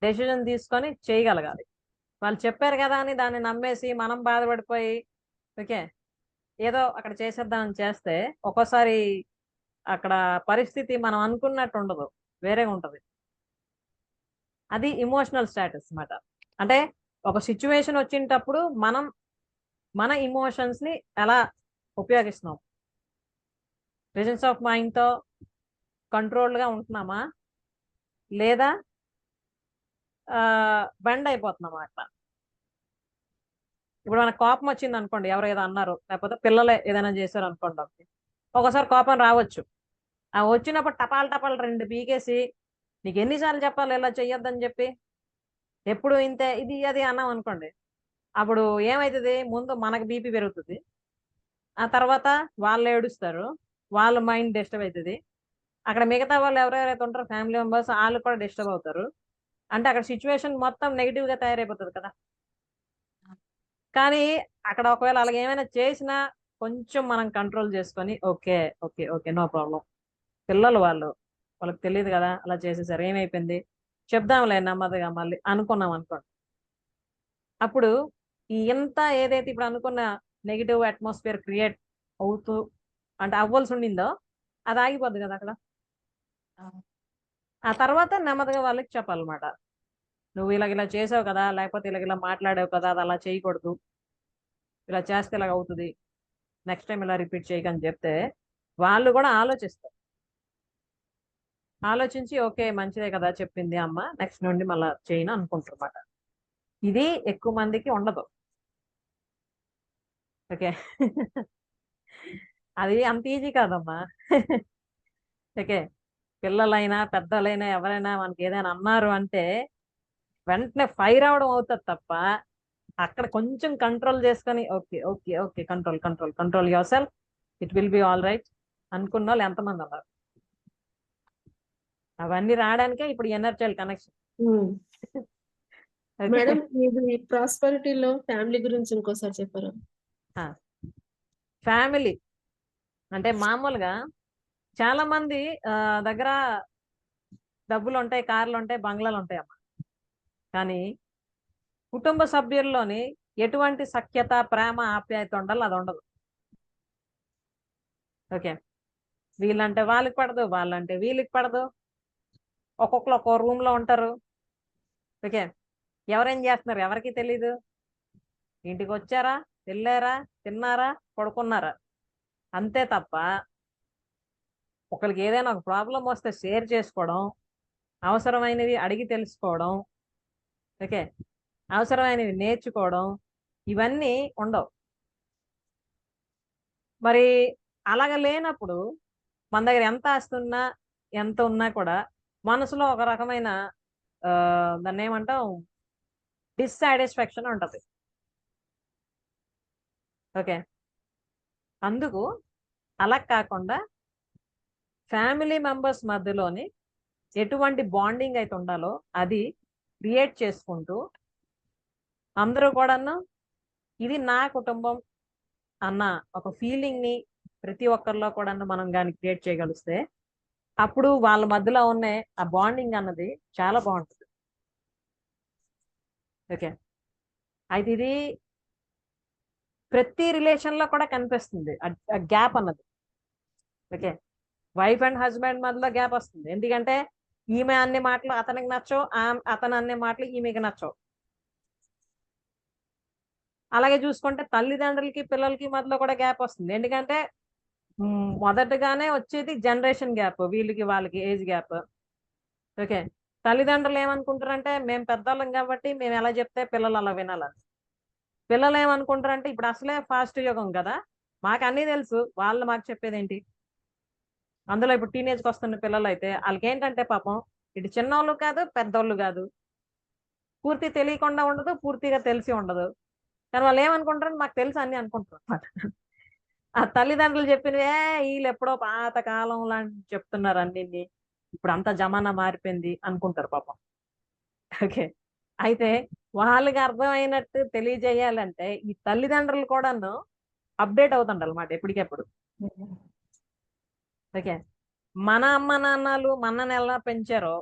డెసిజన్ తీసుకొని చేయగలగాలి. వాళ్ళు చెప్పారు కదా అని దాన్ని నమ్మేసి మనం బాధపడిపోయి ఓకే ఏదో అక్కడ చేసేద్దామని చేస్తే ఒక్కోసారి అక్కడ పరిస్థితి మనం అనుకున్నట్టు ఉండదు, వేరేగా ఉంటుంది. అది ఇమోషనల్ స్టేటస్ అన్నమాట. అంటే ఒక సిచ్యువేషన్ వచ్చినప్పుడు మనం మన ఇమోషన్స్ ని ఎలా ఉపయోగిస్తున్నాం, ప్రెజెన్స్ ఆఫ్ మైండ్ తో కంట్రోల్డ్ గా ఉంటున్నామా లేదా బెండ్ అయిపోతున్నామా అట్లా. ఇప్పుడు మనకు కోపం వచ్చింది అనుకోండి, ఎవరు ఏదో అన్నారు లేకపోతే పిల్లలే ఏదైనా చేశారు అనుకోండి, ఒకసారి కోపం రావచ్చు. ఆ వచ్చినప్పుడు టపాల్ టపాల్ రెండు పీకేసి నీకు ఎన్నిసార్లు చెప్పాలి ఇలా చెయ్యొద్దని చెప్పి, ఎప్పుడు ఇంతే ఇది అది అన్నాం అనుకోండి, అప్పుడు ఏమవుతుంది? ముందు మనకు బీపీ పెరుగుతుంది, ఆ తర్వాత వాళ్ళు ఏడుస్తారు, వాళ్ళ మైండ్ డిస్టర్బ్ అవుతుంది, అక్కడ మిగతా వాళ్ళు ఎవరెవరైతే ఉంటారో ఫ్యామిలీ మెంబర్స్ వాళ్ళు కూడా డిస్టర్బ్ అవుతారు. అంటే అక్కడ సిచ్యువేషన్ మొత్తం నెగిటివ్ గా తయారైపోతుంది కదా. కానీ అక్కడ ఒకవేళ అలాగే ఏమైనా చేసినా కొంచెం మనం కంట్రోల్ చేసుకొని okay okay okay no problem, పిల్లలు వాళ్ళకి తెలియదు కదా అలా చేసేసారు, ఏమైపోయింది చెప్దాంలే నెమ్మదిగా మళ్ళీ అనుకున్నాం అనుకోండి. అప్పుడు ఈ ఇంత ఏదైతే ఇప్పుడు అనుకున్న నెగిటివ్ అట్మాస్ఫియర్ క్రియేట్ అవుతూ అంటే అవ్వాల్సి ఉండిందో అది ఆగిపోద్ది కదా అక్కడ. ఆ తర్వాత నెమ్మదిగా వాళ్ళకి చెప్పాలన్నమాట, నువ్వు ఇలా చేసావు కదా, లేకపోతే ఇలా మాట్లాడావు కదా, అది అలా చేయకూడదు, ఇలా చేస్తే ఇలాగ అవుతుంది, నెక్స్ట్ టైం ఇలా రిపీట్ చేయకని చెప్తే వాళ్ళు కూడా ఆలోచిస్తారు. ఆలోచించి ఓకే మంచిదే కదా చెప్పింది అమ్మ, నెక్స్ట్ నుండి మళ్ళీ చేయను అనుకుంటారన్నమాట. ఇది ఎక్కువ మందికి ఉండదు. ఓకే అది అంత ఈజీ కాదమ్మా. ఓకే, పిల్లలైనా పెద్దలైనా ఎవరైనా మనకి ఏదైనా అన్నారు అంటే వెంటనే ఫైర్ అవడం అవుతుంది తప్ప అక్కడ కొంచెం కంట్రోల్ చేసుకొని okay okay okay control control control your self, it will be all right అనుకున్న వాళ్ళు ఎంతమంది ఉన్నారు? అవన్నీ రావడానికే ఇప్పుడు ఎనర్ చైల్డ్ కనెక్షన్. మేడం ఇది ప్రాస్పరిటీలో ఫ్యామిలీ గురించి ఇంకోసారి చెప్పారా? ఫ్యామిలీ అంటే మామూలుగా చాలా మంది దగ్గర డబ్బులు ఉంటాయి, కార్లు ఉంటాయి, బంగ్లాలు ఉంటాయి అమ్మ. కానీ కుటుంబ సభ్యుల్లోని ఎటువంటి సఖ్యత, ప్రేమ, ఆప్యాయత ఉండాలి అది ఉండదు. ఓకే, వీళ్ళంటే వాళ్ళకి పడదు, వాళ్ళంటే వీళ్ళకి పడదు, ఒక్కొక్కరు ఒక్కో రూమ్ లో ఉంటారు. ఓకే, ఎవరేం చేస్తున్నారు ఎవరికి తెలీదు. ఇంటికి వచ్చారా, వెళ్ళారా, తిన్నారా, పడుకున్నారా, అంతే తప్ప ఒకరికి ఏదైనా ఒక ప్రాబ్లం వస్తే షేర్ చేసుకోవడం, అవసరమైనవి అడిగి తెలుసుకోవడం, ఓకే, అవసరమైనవి నేర్చుకోవడం, ఇవన్నీ ఉండవు. మరి అలాగ లేనప్పుడు మన దగ్గర ఎంత ఆస్తి ఉన్నా ఎంత ఉన్నా కూడా మనసులో ఒక రకమైన దాన్ని ఏమంటాం, డిస్సాటిస్ఫాక్షన్ ఉంటుంది. ఓకే, అందుకు అలా కాకుండా ఫ్యామిలీ మెంబర్స్ మధ్యలోని ఎటువంటి బాండింగ్ అయితే ఉండాలో అది క్రియేట్ చేసుకుంటూ అందరూ కూడాను ఇది నా కుటుంబం అన్న ఒక ఫీలింగ్ ని ప్రతి ఒక్కరిలో కూడా మనం కానీ క్రియేట్ చేయగలిస్తే అప్పుడు వాళ్ళ మధ్యలో ఉన్న ఆ బాండింగ్ అన్నది చాలా బాగుంటుంది. ఓకే, అయితే ఇది ప్రతి రిలేషన్ లో కూడా కనిపిస్తుంది ఆ గ్యాప్ అన్నది. ఓకే, వైఫ్ అండ్ హస్బెండ్ మధ్యలో గ్యాప్ వస్తుంది. ఎందుకంటే ఈమె అన్ని మాటలు అతనికి నచ్చవు, అతను అన్ని మాటలు ఈమెకి నచ్చవు. అలాగే చూసుకుంటే తల్లిదండ్రులకి పిల్లలకి మధ్యలో కూడా గ్యాప్ వస్తుంది. ఎందుకంటే మొదటగానే వచ్చేది జనరేషన్ గ్యాప్, వీళ్ళకి వాళ్ళకి ఏజ్ గ్యాప్. ఓకే, తల్లిదండ్రులు ఏమనుకుంటారంటే మేము పెద్దవాళ్ళం కాబట్టి మేము ఎలా చెప్తే పిల్లలు అలా వినాలని. పిల్లలు ఏమనుకుంటారంటే ఇప్పుడు అసలే ఫాస్ట్ యుగం కదా, మాకు అన్నీ తెలుసు, వాళ్ళు మాకు చెప్పేది ఏంటి. అందులో ఇప్పుడు టీనేజ్కి వస్తున్న పిల్లలు అయితే వాళ్ళకి ఏంటంటే పాపం ఇటు చిన్నోళ్ళు కాదు పెద్దోళ్ళు కాదు, పూర్తి తెలియకుండా ఉండదు, పూర్తిగా తెలిసి ఉండదు. కానీ వాళ్ళు ఏమనుకుంటారని మాకు తెలుసు అన్ని అనుకుంటారు అనమాట. ఆ తల్లిదండ్రులు చెప్పినవే వీళ్ళు ఎప్పుడో పాత కాలంలో చెప్తున్నారు అన్నింటినీ, ఇప్పుడు అంత జమానా మారిపోయింది అనుకుంటారు పాపం. ఓకే, అయితే వాళ్ళకి అర్థమైనట్టు తెలియజేయాలంటే ఈ తల్లిదండ్రులు కూడాను అప్డేట్ అవుతుండాలి అన్నమాట ఎప్పటికెప్పుడు. ఓకే, మన అమ్మ నాన్నలు మనల్ని ఎలా పెంచారో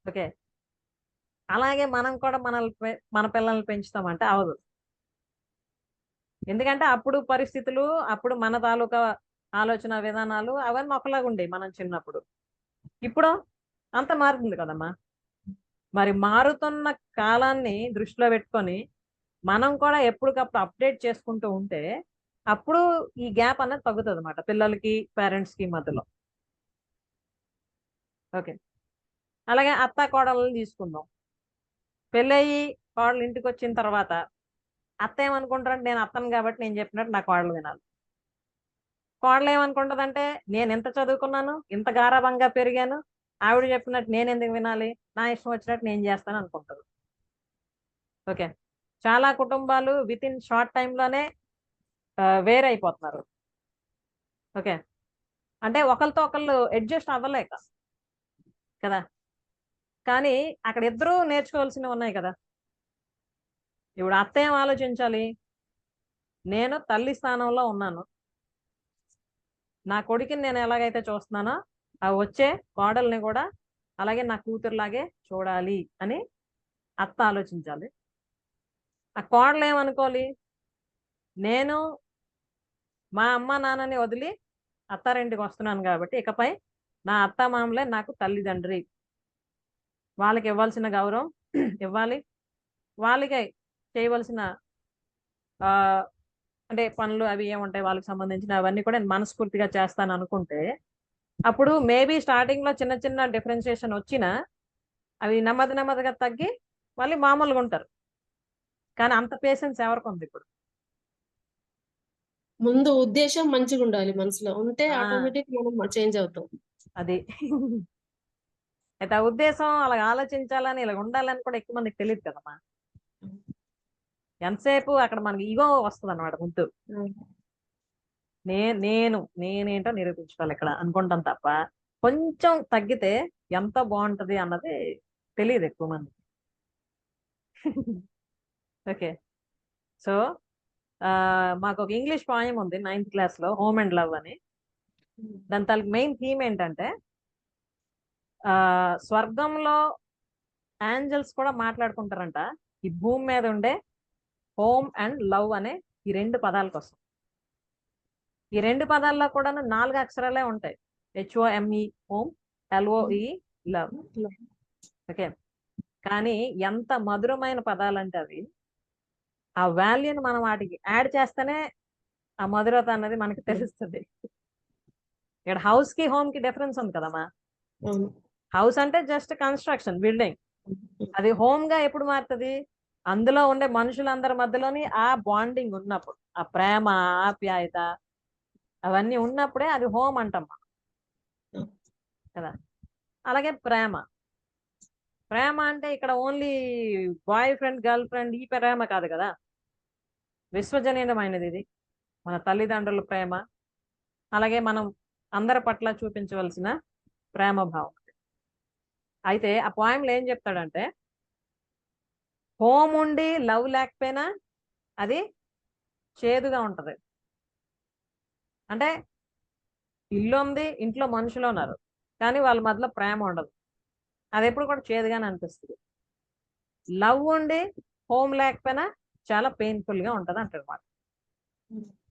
ఓకే అలాగే మనం కూడా మన పిల్లల్ని పెంచుతామంటే అవదు. ఎందుకంటే అప్పుడు పరిస్థితులు, అప్పుడు మన తాలూకా ఆలోచన విధానాలు అవన్నీ ఒకలాగా ఉండేవి మనం చిన్నప్పుడు. ఇప్పుడు అంత మారుతుంది కదమ్మా. మరి మారుతున్న కాలాన్ని దృష్టిలో పెట్టుకొని మనం కూడా ఎప్పటికప్పుడు అప్డేట్ చేసుకుంటూ ఉంటే అప్పుడు ఈ గ్యాప్ అనేది తగ్గుతుంది అన్నమాట పిల్లలకి పేరెంట్స్ కి మధ్యలో. ఓకే, అలాగే అత్త కోడళ్ళని తీసుకుందాం. పెళ్ళయి కోడలు ఇంటికి వచ్చిన తర్వాత అత్త ఏమనుకుంటారంటే నేను అత్తను కాబట్టి నేను చెప్పినట్టు నా కోడలు వినాలి. కోడలు ఏమనుకుంటుందంటే నేను ఇంత చదువుకున్నాను, ఇంత గారాబంగా పెరిగాను, ఆవిడ చెప్పినట్టు నేను ఎందుకు వినాలి, నా ఇష్టం వచ్చినట్టు నేను చేస్తాను అనుకుంటారు. ఓకే, చాలా కుటుంబాలు విత్ ఇన్ షార్ట్ టైంలోనే వేరైపోతున్నారు. ఓకే, అంటే ఒకరితో ఒకళ్ళు అడ్జస్ట్ అవ్వలేక కదా. కానీ అక్కడ ఇద్దరూ నేర్చుకోవాల్సినవి ఉన్నాయి కదా. ఇప్పుడు అత్త ఏం ఆలోచించాలి, నేను తల్లి స్థానంలో ఉన్నాను, నా కొడుకుని నేను ఎలాగైతే చూస్తున్నానో ఆ వచ్చే కోడల్ని కూడా అలాగే నా కూతురులాగే చూడాలి అని అత్త ఆలోచించాలి. ఆ కోడలు ఏమనుకోవాలి, నేను మా అమ్మ నాన్నని వదిలి అత్తారింటికి వస్తున్నాను కాబట్టి ఇకపై నా అత్త మామలే నాకు తల్లిదండ్రి, వాళ్ళకి ఇవ్వాల్సిన గౌరవం ఇవ్వాలి, వాళ్ళకి చేయవలసిన అంటే పనులు అవి ఏముంటాయి వాళ్ళకి సంబంధించిన అవన్నీ కూడా నేను మనస్ఫూర్తిగా చేస్తాను అనుకుంటే అప్పుడు మేబీ స్టార్టింగ్ లో చిన్న చిన్న డిఫరెన్షియేషన్ వచ్చినా అవి నెమ్మది నెమ్మదిగా తగ్గి మళ్ళీ మామూలుగా ఉంటారు. కానీ అంత పేషెన్స్ ఎవరికి ఉంది ఇప్పుడు? ముందు ఉద్దేశం మంచిగా ఉండాలి మనసులో, ఉంటే ఆటోమేటిక్ మనం చేంజ్ అవుతాం. అది అయితే ఆ ఉద్దేశం అలా ఆలోచించాలని ఇలా ఉండాలని కూడా ఎక్కువ మందికి తెలియదు కదమ్మా. ఎంతసేపు అక్కడ మనకి ఈగో వస్తుంది అన్నమాట ముందు. నేనేంటో నిరూపించుకోవాలి ఇక్కడ అనుకుంటాం తప్ప కొంచెం తగ్గితే ఎంత బాగుంటది అన్నది తెలియదు ఎక్కువ మంది. ఓకే, సో మాకు ఒక ఇంగ్లీష్ పోయం ఉంది 9th క్లాస్ లో, హోమ్ అండ్ లవ్ అని. దాని తల మెయిన్ థీమ్ ఏంటంటే స్వర్గంలో ఏంజల్స్ కూడా మాట్లాడుకుంటారంట ఈ భూమి మీద ఉండే హోమ్ అండ్ లవ్ అనే ఈ 2 పదాల కోసం. ఈ 2 పదాల్లో కూడా 4 అక్షరాలే ఉంటాయి. HOME home, LOE love. Okay, కానీ ఎంత మధురమైన పదాలంటే అవి, ఆ వాల్యూని మనం వాటికి యాడ్ చేస్తేనే ఆ మధురత అన్నది మనకి తెలుస్తుంది. ఇక్కడ హౌస్ కి హోమ్ కి డిఫరెన్స్ ఉంది కదమ్మా. హౌస్ అంటే జస్ట్ కన్స్ట్రక్షన్, బిల్డింగ్. అది హోమ్ గా ఎప్పుడు మారుతుంది? అందులో ఉండే మనుషులందరి మధ్యలోని ఆ బాండింగ్ ఉన్నప్పుడు, ఆ ప్రేమ, ఆప్యాయత అవన్నీ ఉన్నప్పుడే అది హోమ్ అంటాం కదా. అలాగే ప్రేమ అంటే ఇక్కడ only boy friend, girl friend ఈ ప్రేమ కాదు కదా, విశ్వజనీయమైనది ఇది. మన తల్లిదండ్రుల ప్రేమ, అలాగే మనం అందరి పట్ల చూపించవలసిన ప్రేమ భావం. అయితే ఆ పోయంలో ఏం చెప్తాడంటే, హోమ్ ఉండి లవ్ లేకపోయినా అది చేదుగా ఉంటది. అంటే ఇల్లు ఉంది, ఇంట్లో మనుషులు ఉన్నారు, కానీ వాళ్ళ మధ్యలో ప్రేమ ఉండదు. అది ఎప్పుడు కూడా చేదుగానే అనిపిస్తుంది. లవ్ ఉండి హోమ్ లేకపోయినా చాలా పెయిన్ఫుల్ గా ఉంటది అంటారు మాట.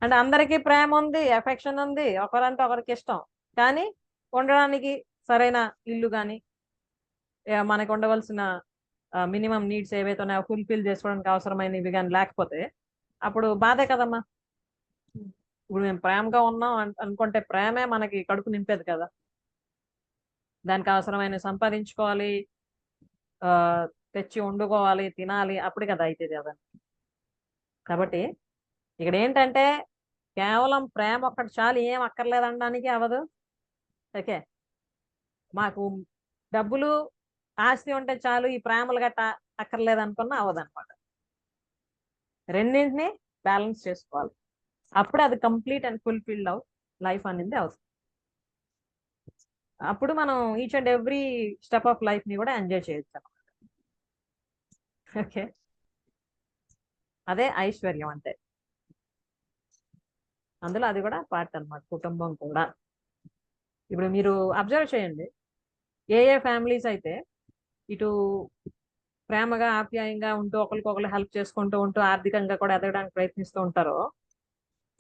అంటే అందరికీ ప్రేమ ఉంది, ఎఫెక్షన్ ఉంది, ఒకరంటే ఒకరికి ఇష్టం, కానీ ఉండడానికి సరైన ఇల్లు కానీ మనకు ఉండవలసిన మినిమం నీడ్స్ ఏవైతే ఉన్నాయో ఫుల్ఫిల్ చేసుకోవడానికి అవసరమైనవి కానీ లేకపోతే అప్పుడు బాధే కదమ్మా. ఇప్పుడు మేము ప్రేమగా ఉన్నాం అనుకుంటే ప్రేమే మనకి కడుపు నింపేది కదా. దానికి అవసరమైన సంపాదించుకోవాలి, తెచ్చి వండుకోవాలి, తినాలి, అప్పుడు కదా అవుతుంది కదా. కాబట్టి ఇక్కడ ఏంటంటే కేవలం ప్రేమ ఒక్కటి చాలు, ఏం అక్కర్లేదు అనడానికి అవ్వదు. ఓకే, మాకు డబ్బులు ఆస్తి ఉంటే చాలు, ఈ ప్రేమలు గట్ట అక్కర్లేదు అనుకున్నా అవ్వదు అనమాట. రెండింటిని బ్యాలెన్స్ చేసుకోవాలి, అప్పుడు అది కంప్లీట్ అండ్ ఫుల్ఫిల్డ్ లైఫ్ అనేది అవుతుంది. అప్పుడు మనం each and every step of life ని కూడా ఎంజాయ్ చేయొచ్చు అనమాట. ఓకే, అదే ఐశ్వర్యం అంటే. అందులో అది కూడా పార్ట్ అనమాట, కుటుంబం కూడా. ఇప్పుడు మీరు అబ్జర్వ్ చేయండి, ఏ ఫ్యామిలీస్ అయితే ఇటు ప్రేమగా ఆప్యాయంగా ఉంటూ ఒకరికొకరు హెల్ప్ చేసుకుంటూ ఉంటూ ఆర్థికంగా కూడా ఎదగడానికి ప్రయత్నిస్తూ ఉంటారో,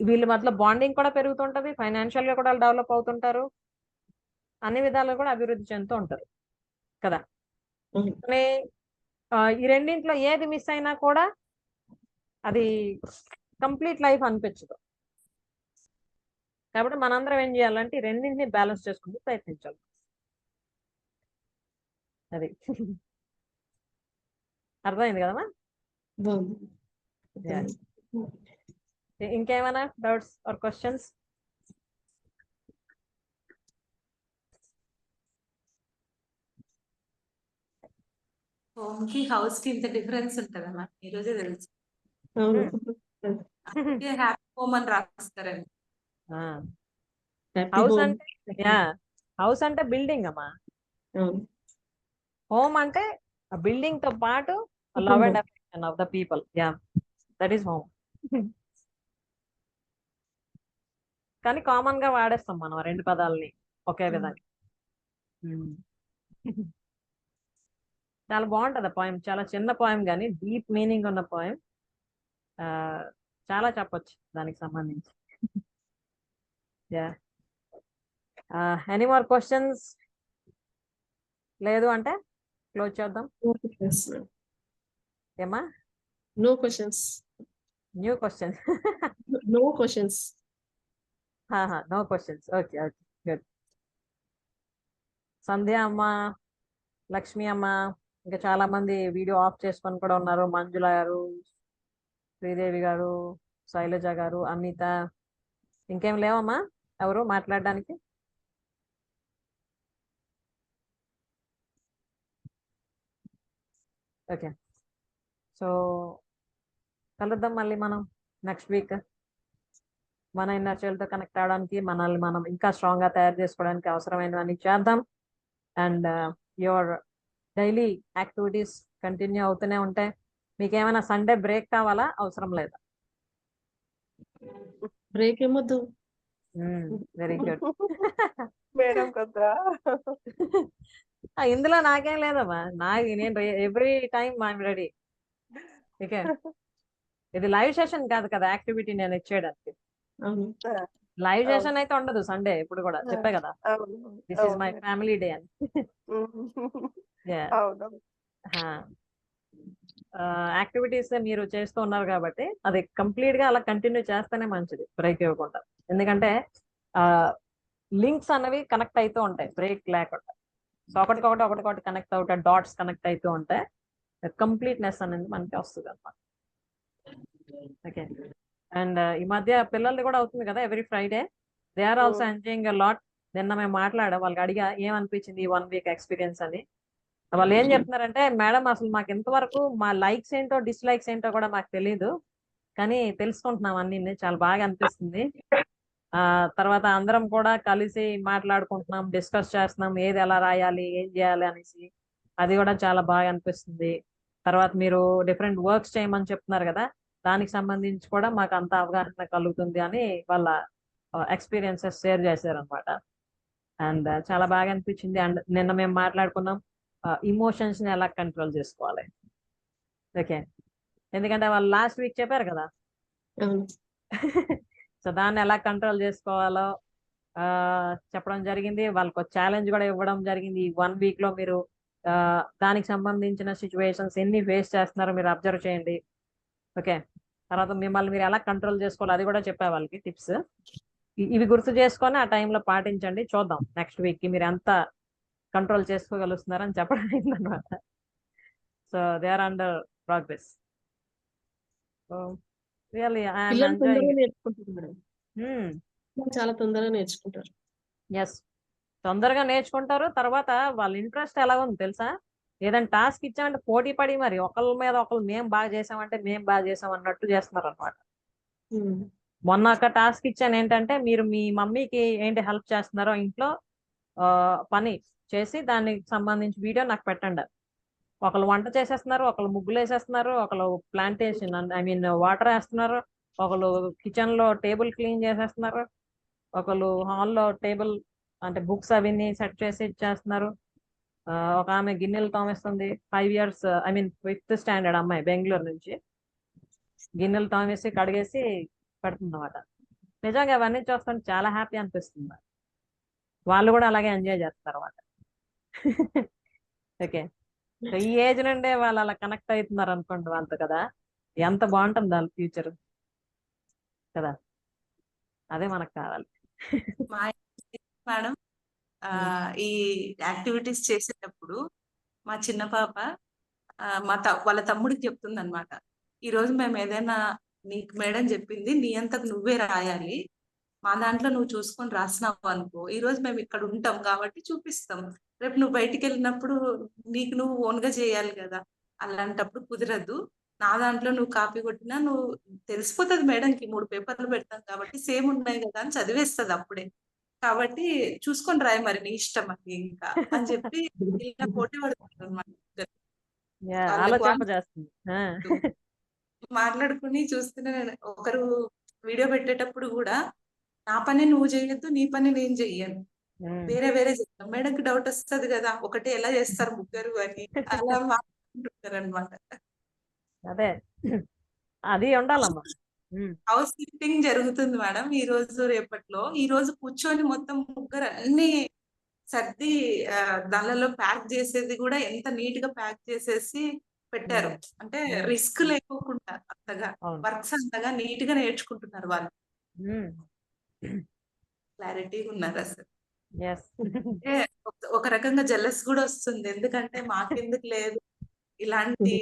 వీళ్ళ మధ్యలో బాండింగ్ కూడా పెరుగుతుంటది, ఫైనాన్షియల్ గా కూడా డెవలప్ అవుతుంటారు, అన్ని విధాలుగా కూడా అభివృద్ధి చెందుతూ ఉంటారు కదా. కానీ ఈ రెండింటిలో ఏది మిస్ అయినా కూడా అది కంప్లీట్ లైఫ్ అనిపించదు. కాబట్టి మనందరం ఏం చేయాలంటే ఈ రెండింటిని బ్యాలెన్స్ చేసుకుంటూ ప్రయత్నించాలి. అది అర్థమైంది కదమ్మా. ఇంకేమైనా డౌట్స్ ఆర్ క్వశ్చన్స్? హోమ్ కి హౌస్ కి ఇంత డిఫరెన్స్ ఉంటుందమ్మా, ఈ రోజే తెలుసు. హ్యాపీ హోమ్ అని రాస్తారండి. హౌస్ అంటే హౌస్ అంటే బిల్డింగ్ అమ్మా. హోమ్ అంటే ఆ బిల్డింగ్ తో పాటు love and affection of the people. That is home. కానీ కామన్ గా వాడేస్తాం మనం 2 పదాలని ఒకే విధంగా. చాలా బాగుంటది ఆ పోయం, చాలా చిన్న పోయం కానీ డీప్ మీనింగ్ ఉన్న పోయం. చాలా చెప్పొచ్చు దానికి సంబంధించి. Any more questions? లేదు అంటే క్లోజ్ చేద్దాం. ఏమా? No questions. New questions? No questions. No questions. Okay okay, good. Sandhya అమ్మ, లక్ష్మి అమ్మ, ఇంకా చాలా మంది వీడియో ఆఫ్ చేసుకొని కూడా ఉన్నారు. మంజుల గారు, శ్రీదేవి గారు, శైలజ గారు, అనిత, ఇంకేం లేవమ్మా ఎవరు మాట్లాడడానికి? ఓకే, సో కలుద్దాం మళ్ళీ మనం నెక్స్ట్ వీక్. మన ఇన్నర్ చైల్డ్ తో కనెక్ట్ అవడానికి, మనల్ని మనం ఇంకా స్ట్రాంగ్ గా తయారు చేసుకోవడానికి అవసరమైనవన్నీ చేద్దాం. And your daily activities continue అవుతూనే ఉంటాయి. మీకు ఏమైనా సండే బ్రేక్ కావాలా? అవసరం లేదా? బ్రేక్ ఏమొద్దు. Very good. మేడం కదా. ఇందులో నాకేం లేదమ్మా, నేను every time I'm ready. Okay, ఇది లైవ్ సెషన్ కాదు కదా యాక్టివిటీ నేను ఇచ్చేయడానికి. అవును. లైవ్ అవును. సెషన్ అయితే ఉండదు సండే ఇప్పుడు కూడా, చెప్పే కదా అవును. This is my family day అని. Yeah. అవును. యాక్టివిటీస్ మీరు చేస్తూ ఉన్నారు కాబట్టి అది కంప్లీట్ గా అలా కంటిన్యూ చేస్తేనే మంచిది, బ్రేక్ ఇవ్వకుండా. ఎందుకంటే లింక్స్ అన్నవి కనెక్ట్ అవుతూ ఉంటాయి బ్రేక్ లేకుండా. సో ఒకటికొకటి కనెక్ట్ అవుతాయి, డాట్స్ కనెక్ట్ అవుతూ ఉంటాయి. కంప్లీట్నెస్ అనేది మనకి వస్తుంది అన్నమాట. ఓకే, అండ్ ఈ మధ్య పిల్లలది కూడా అవుతుంది కదా every Friday. They are also enjoying a lot. నిన్న మేము మాట్లాడాం, వాళ్ళకి అడిగా ఏమనిపించింది ఈ 1 వీక్ ఎక్స్పీరియన్స్ అని. వాళ్ళు ఏం చెప్తున్నారంటే, మేడం అసలు మాకు ఇంతవరకు మా లైక్స్ ఏంటో డిస్లైక్స్ ఏంటో కూడా మాకు తెలియదు, కానీ తెలుసుకుంటున్నాం అన్ని, చాలా బాగా అనిపిస్తుంది. తర్వాత అందరం కూడా కలిసి మాట్లాడుకుంటున్నాం, డిస్కస్ చేస్తున్నాం ఏది ఎలా రాయాలి ఏం చేయాలి అనేసి. అది కూడా చాలా బాగా అనిపిస్తుంది. తర్వాత మీరు డిఫరెంట్ వర్క్స్ చేయమని చెప్తున్నారు కదా, దానికి సంబంధించి కూడా మాకు అంత అవగాహన కలుగుతుంది అని వాళ్ళ ఎక్స్పీరియన్సెస్ షేర్ చేశారనమాట. అండ్ చాలా బాగా అనిపించింది. అండ్ నిన్న మేము మాట్లాడుకున్నాం ఇమోషన్స్ ని ఎలా కంట్రోల్ చేసుకోవాలి. ఓకే, ఎందుకంటే వాళ్ళు లాస్ట్ వీక్ చెప్పారు కదా. అవును. సో దాన్ని ఎలా కంట్రోల్ చేసుకోవాలో చెప్పడం జరిగింది. వాళ్ళకి ఛాలెంజ్ కూడా ఇవ్వడం జరిగింది. ఈ 1 వీక్ లో మీరు దానికి సంబంధించిన సిచ్యువేషన్స్ ఎన్ని ఫేస్ చేస్తున్నారో మీరు అబ్జర్వ్ చేయండి. ఓకే, తర్వాత మిమ్మల్ని మీరు ఎలా కంట్రోల్ చేసుకోవాలి అది కూడా చెప్పే వాళ్ళకి టిప్స్. ఇవి గుర్తు చేసుకొని ఆ టైంలో పాటించండి. చూద్దాం నెక్స్ట్ వీక్ కి మీరు ఎంత కంట్రోల్ చేసుకోగలుగుతున్నారని చెప్పడం అయిందనమాట. So they are under progress. So really I'm పిల్లలు తొందరగా ఎంజాయింగ్. నేర్చుకుంటారు మేడం. చాలా తొందరగా నేర్చుకుంటారు. ఎస్, తొందరగా నేర్చుకుంటారు. తర్వాత వాళ్ళ ఇంట్రెస్ట్ ఎలా ఉంది తెలుసా, ఏదైనా టాస్క్ ఇచ్చామంటే పోటీ పడి మరి ఒకళ్ళ మీద ఒకళ్ళు మేము బాగా చేసామంటే మేము బాగా చేసాం అన్నట్టు చేస్తున్నారు అనమాట. మొన్న ఒక టాస్క్ ఇచ్చాను, ఏంటంటే మీరు మీ మమ్మీకి ఏంటి హెల్ప్ చేస్తున్నారో ఇంట్లో పని చేసి దానికి సంబంధించి వీడియో నాకు పెట్టండి. ఒకళ్ళు వంట చేసేస్తున్నారు, ఒకళ్ళు ముగ్గులు వేసేస్తున్నారు, ఒకళ్ళు ప్లాంటేషన్ ఐ మీన్ వాటర్ వేస్తున్నారు, ఒకళ్ళు కిచెన్ లో టేబుల్ క్లీన్ చేసేస్తున్నారు, ఒకళ్ళు హాల్లో టేబుల్ అంటే బుక్స్ అవన్నీ సెట్ చేసి ఇచ్చేస్తున్నారు. ఒక ఆమె గిన్నెలు తోమేస్తుంది, 5 years I mean 5th standard అమ్మాయి, బెంగళూరు నుంచి. గిన్నెలు తోమేసి కడిగేసి పెడుతుంది అన్నమాట. నిజంగా అవన్నీ చూస్తుంటే చాలా హ్యాపీ అనిపిస్తుంది. వాళ్ళు కూడా అలాగే ఎంజాయ్ చేస్తారు అన్నమాట. ఓకే, సో ఈ ఏజ్ నుండే వాళ్ళు అలా కనెక్ట్ అవుతున్నారు అనుకోండి వాళ్ళతో కదా, ఎంత బాగుంటుంది వాళ్ళ ఫ్యూచర్ కదా. అదే మనకు కావాలి. మా మేడం ఈ యాక్టివిటీస్ చేసేటప్పుడు మా చిన్న పాప వాళ్ళ తమ్ముడికి చెప్తుంది అనమాట, ఈ రోజు మేము ఏదైనా నీకు మేడం చెప్పింది నీ అంతకు నువ్వే రాయాలి, మా దాంట్లో నువ్వు చూసుకొని రాసినావు అనుకో, ఈ రోజు మేము ఇక్కడ ఉంటాం కాబట్టి చూపిస్తాం, రేపు నువ్వు బయటికి వెళ్ళినప్పుడు నీకు నువ్వు ఓన్ గా చేయాలి కదా, అలాంటప్పుడు కుదరదు, నా దాంట్లో నువ్వు కాపీ కొట్టినా నువ్వు తెలిసిపోతుంది మేడంకి 3 పేపర్లు పెడతాం కాబట్టి సేమ్ ఉన్నాయి కదా అని చదివేస్తుంది అప్పుడే, కాబట్టి చూసుకొని రాయి మరి నీ ఇష్టం అది ఇంకా అని చెప్పి ఇలా పోటీ పడుతుంది అనమాట. ఆలోచింపజేస్తుంది. మాట్లాడుకుని చూస్తూనే ఒకరు వీడియో పెట్టేటప్పుడు కూడా నా పని నువ్వు చేయొద్దు, నీ పని నేను చెయ్యను, వేరే వేరే చేస్తాం, మేడంకి డౌట్ వస్తుంది కదా ఒకటే ఎలా చేస్తారు ముగ్గురు అని, అలా మాట్లాడుకుంటారు అనమాట. అదే అది ఉండాలమ్మా. హౌస్ లిఫ్టింగ్ జరుగుతుంది మేడం ఈ రోజు రేపట్లో. ఈ రోజు కూర్చొని మొత్తం ముగ్గురు అన్ని సర్ది దానిలో ప్యాక్ చేసేది కూడా ఎంత నీట్ గా ప్యాక్ చేసేసి పెట్టారు, అంటే రిస్క్ లేకోకుండా అంతగా వర్క్స్ అంతగా నీట్ గా నేర్చుకుంటున్నారు వాళ్ళు, క్లారిటీగా ఉన్నారు అసలు. అంటే ఒక రకంగా జెలస్ కూడా వస్తుంది, ఎందుకంటే మాకెందుకు లేదు ఇలాంటి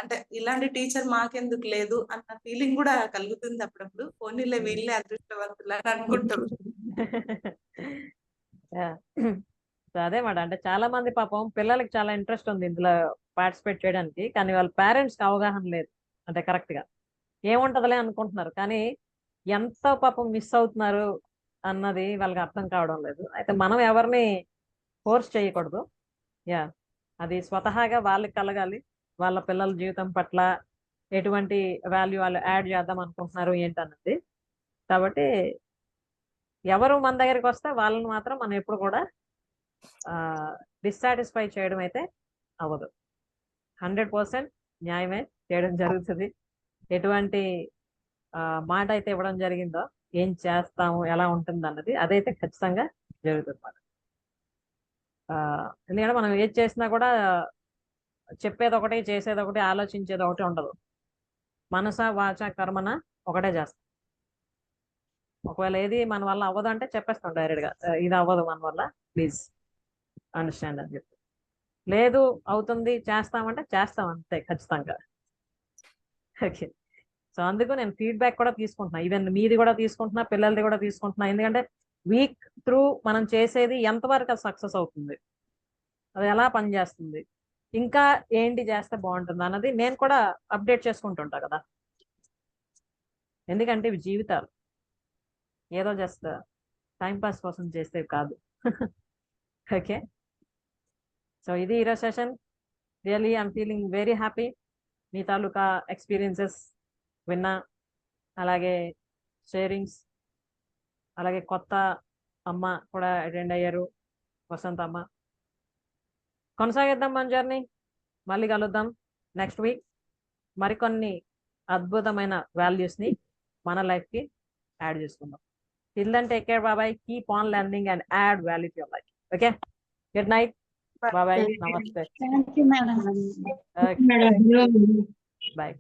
అంటే ఇలాంటి టీచర్ మాకెందుకు లేదు అన్న ఫీలింగ్ కూడా కలుగుతుంది అప్పుడప్పుడు. పోనీలే వీళ్ళే అదృష్టవంతులు అని అనుకుంటారు. సో అదే మాట, అంటే చాలా మంది పాపం పిల్లలకి చాలా ఇంట్రెస్ట్ ఉంది ఇందులో పార్టిసిపేట్ చేయడానికి, కానీ వాళ్ళ పేరెంట్స్ కి అవగాహన లేదు, అంటే కరెక్ట్ గా ఏముంటదిలే అనుకుంటున్నారు, కానీ ఎంత పాపం మిస్ అవుతున్నారు అన్నది వాళ్ళకి అర్థం కావడం లేదు. అయితే మనం ఎవరిని ఫోర్స్ చేయకూడదు. యా, అది స్వతహాగా వాళ్ళకి కలగాలి. వాళ్ళ పిల్లల జీవితం పట్ల ఎటువంటి వాల్యూ వాళ్ళు యాడ్ చేద్దాం అనుకుంటున్నారు ఏంటన్నది. కాబట్టి ఎవరు మన దగ్గరికి వస్తే వాళ్ళని మాత్రం మనం ఎప్పుడు కూడా డిస్సాటిస్ఫై చేయడం అయితే అవ్వదు. 100% న్యాయమే చేయడం జరుగుతుంది. ఎటువంటి మాట అయితే ఇవ్వడం జరిగిందో, ఏం చేస్తాము, ఎలా ఉంటుంది అన్నది అదైతే ఖచ్చితంగా జరుగుతుంది అన్నమాట. ఎందుకంటే మనం ఏది చేసినా కూడా చెప్పేది ఒకటి, చేసేది ఒకటి, ఆలోచించేది ఒకటి ఉండదు. మనస వాచ కర్మన ఒకటే చేస్తాం. ఒకవేళ ఏది మన వల్ల అవ్వదు అంటే చెప్పేస్తాం డైరెక్ట్గా, ఇది అవ్వదు మన వల్ల, ప్లీజ్ అండర్స్టాండ్ అని చెప్పి. లేదు అవుతుంది చేస్తామంటే చేస్తాం అంతే ఖచ్చితంగా. ఓకే, సో అందుకు నేను ఫీడ్బ్యాక్ కూడా తీసుకుంటున్నా, ఈవెన్ మీది కూడా తీసుకుంటున్నా, పిల్లలది కూడా తీసుకుంటున్నా. ఎందుకంటే వీక్ త్రూ మనం చేసేది ఎంతవరకు అది సక్సెస్ అవుతుంది, అది ఎలా పనిచేస్తుంది, ఇంకా ఏంటి చేస్తే బాగుంటుంది అన్నది నేను కూడా అప్డేట్ చేసుకుంటుంటా కదా. ఎందుకంటే ఇవి జీవితాలు, ఏదో జస్ట్ టైంపాస్ కోసం చేసేవి కాదు. ఓకే, సో ఇది ఈరోజు session. Really I'm feeling very happy. Me taluka experiences విన్నా, అలాగే షేరింగ్స్, అలాగే కొత్త అమ్మ కూడా అటెండ్ అయ్యారు, వసంత అమ్మ. కొనసాగిద్దాం మన జర్నీ. మళ్ళీ కలుద్దాం నెక్స్ట్ వీక్ మరికొన్ని అద్భుతమైన వాల్యూస్ని మన లైఫ్కి యాడ్ చేసుకుందాం. టిల్ దెన్ టేక్ కేర్, బాబాయ్, keep on learning and add value to your life. Okay, good night, బాబాయ్, నమస్తే, థ్యాంక్ యూ మేడం. బాయ్.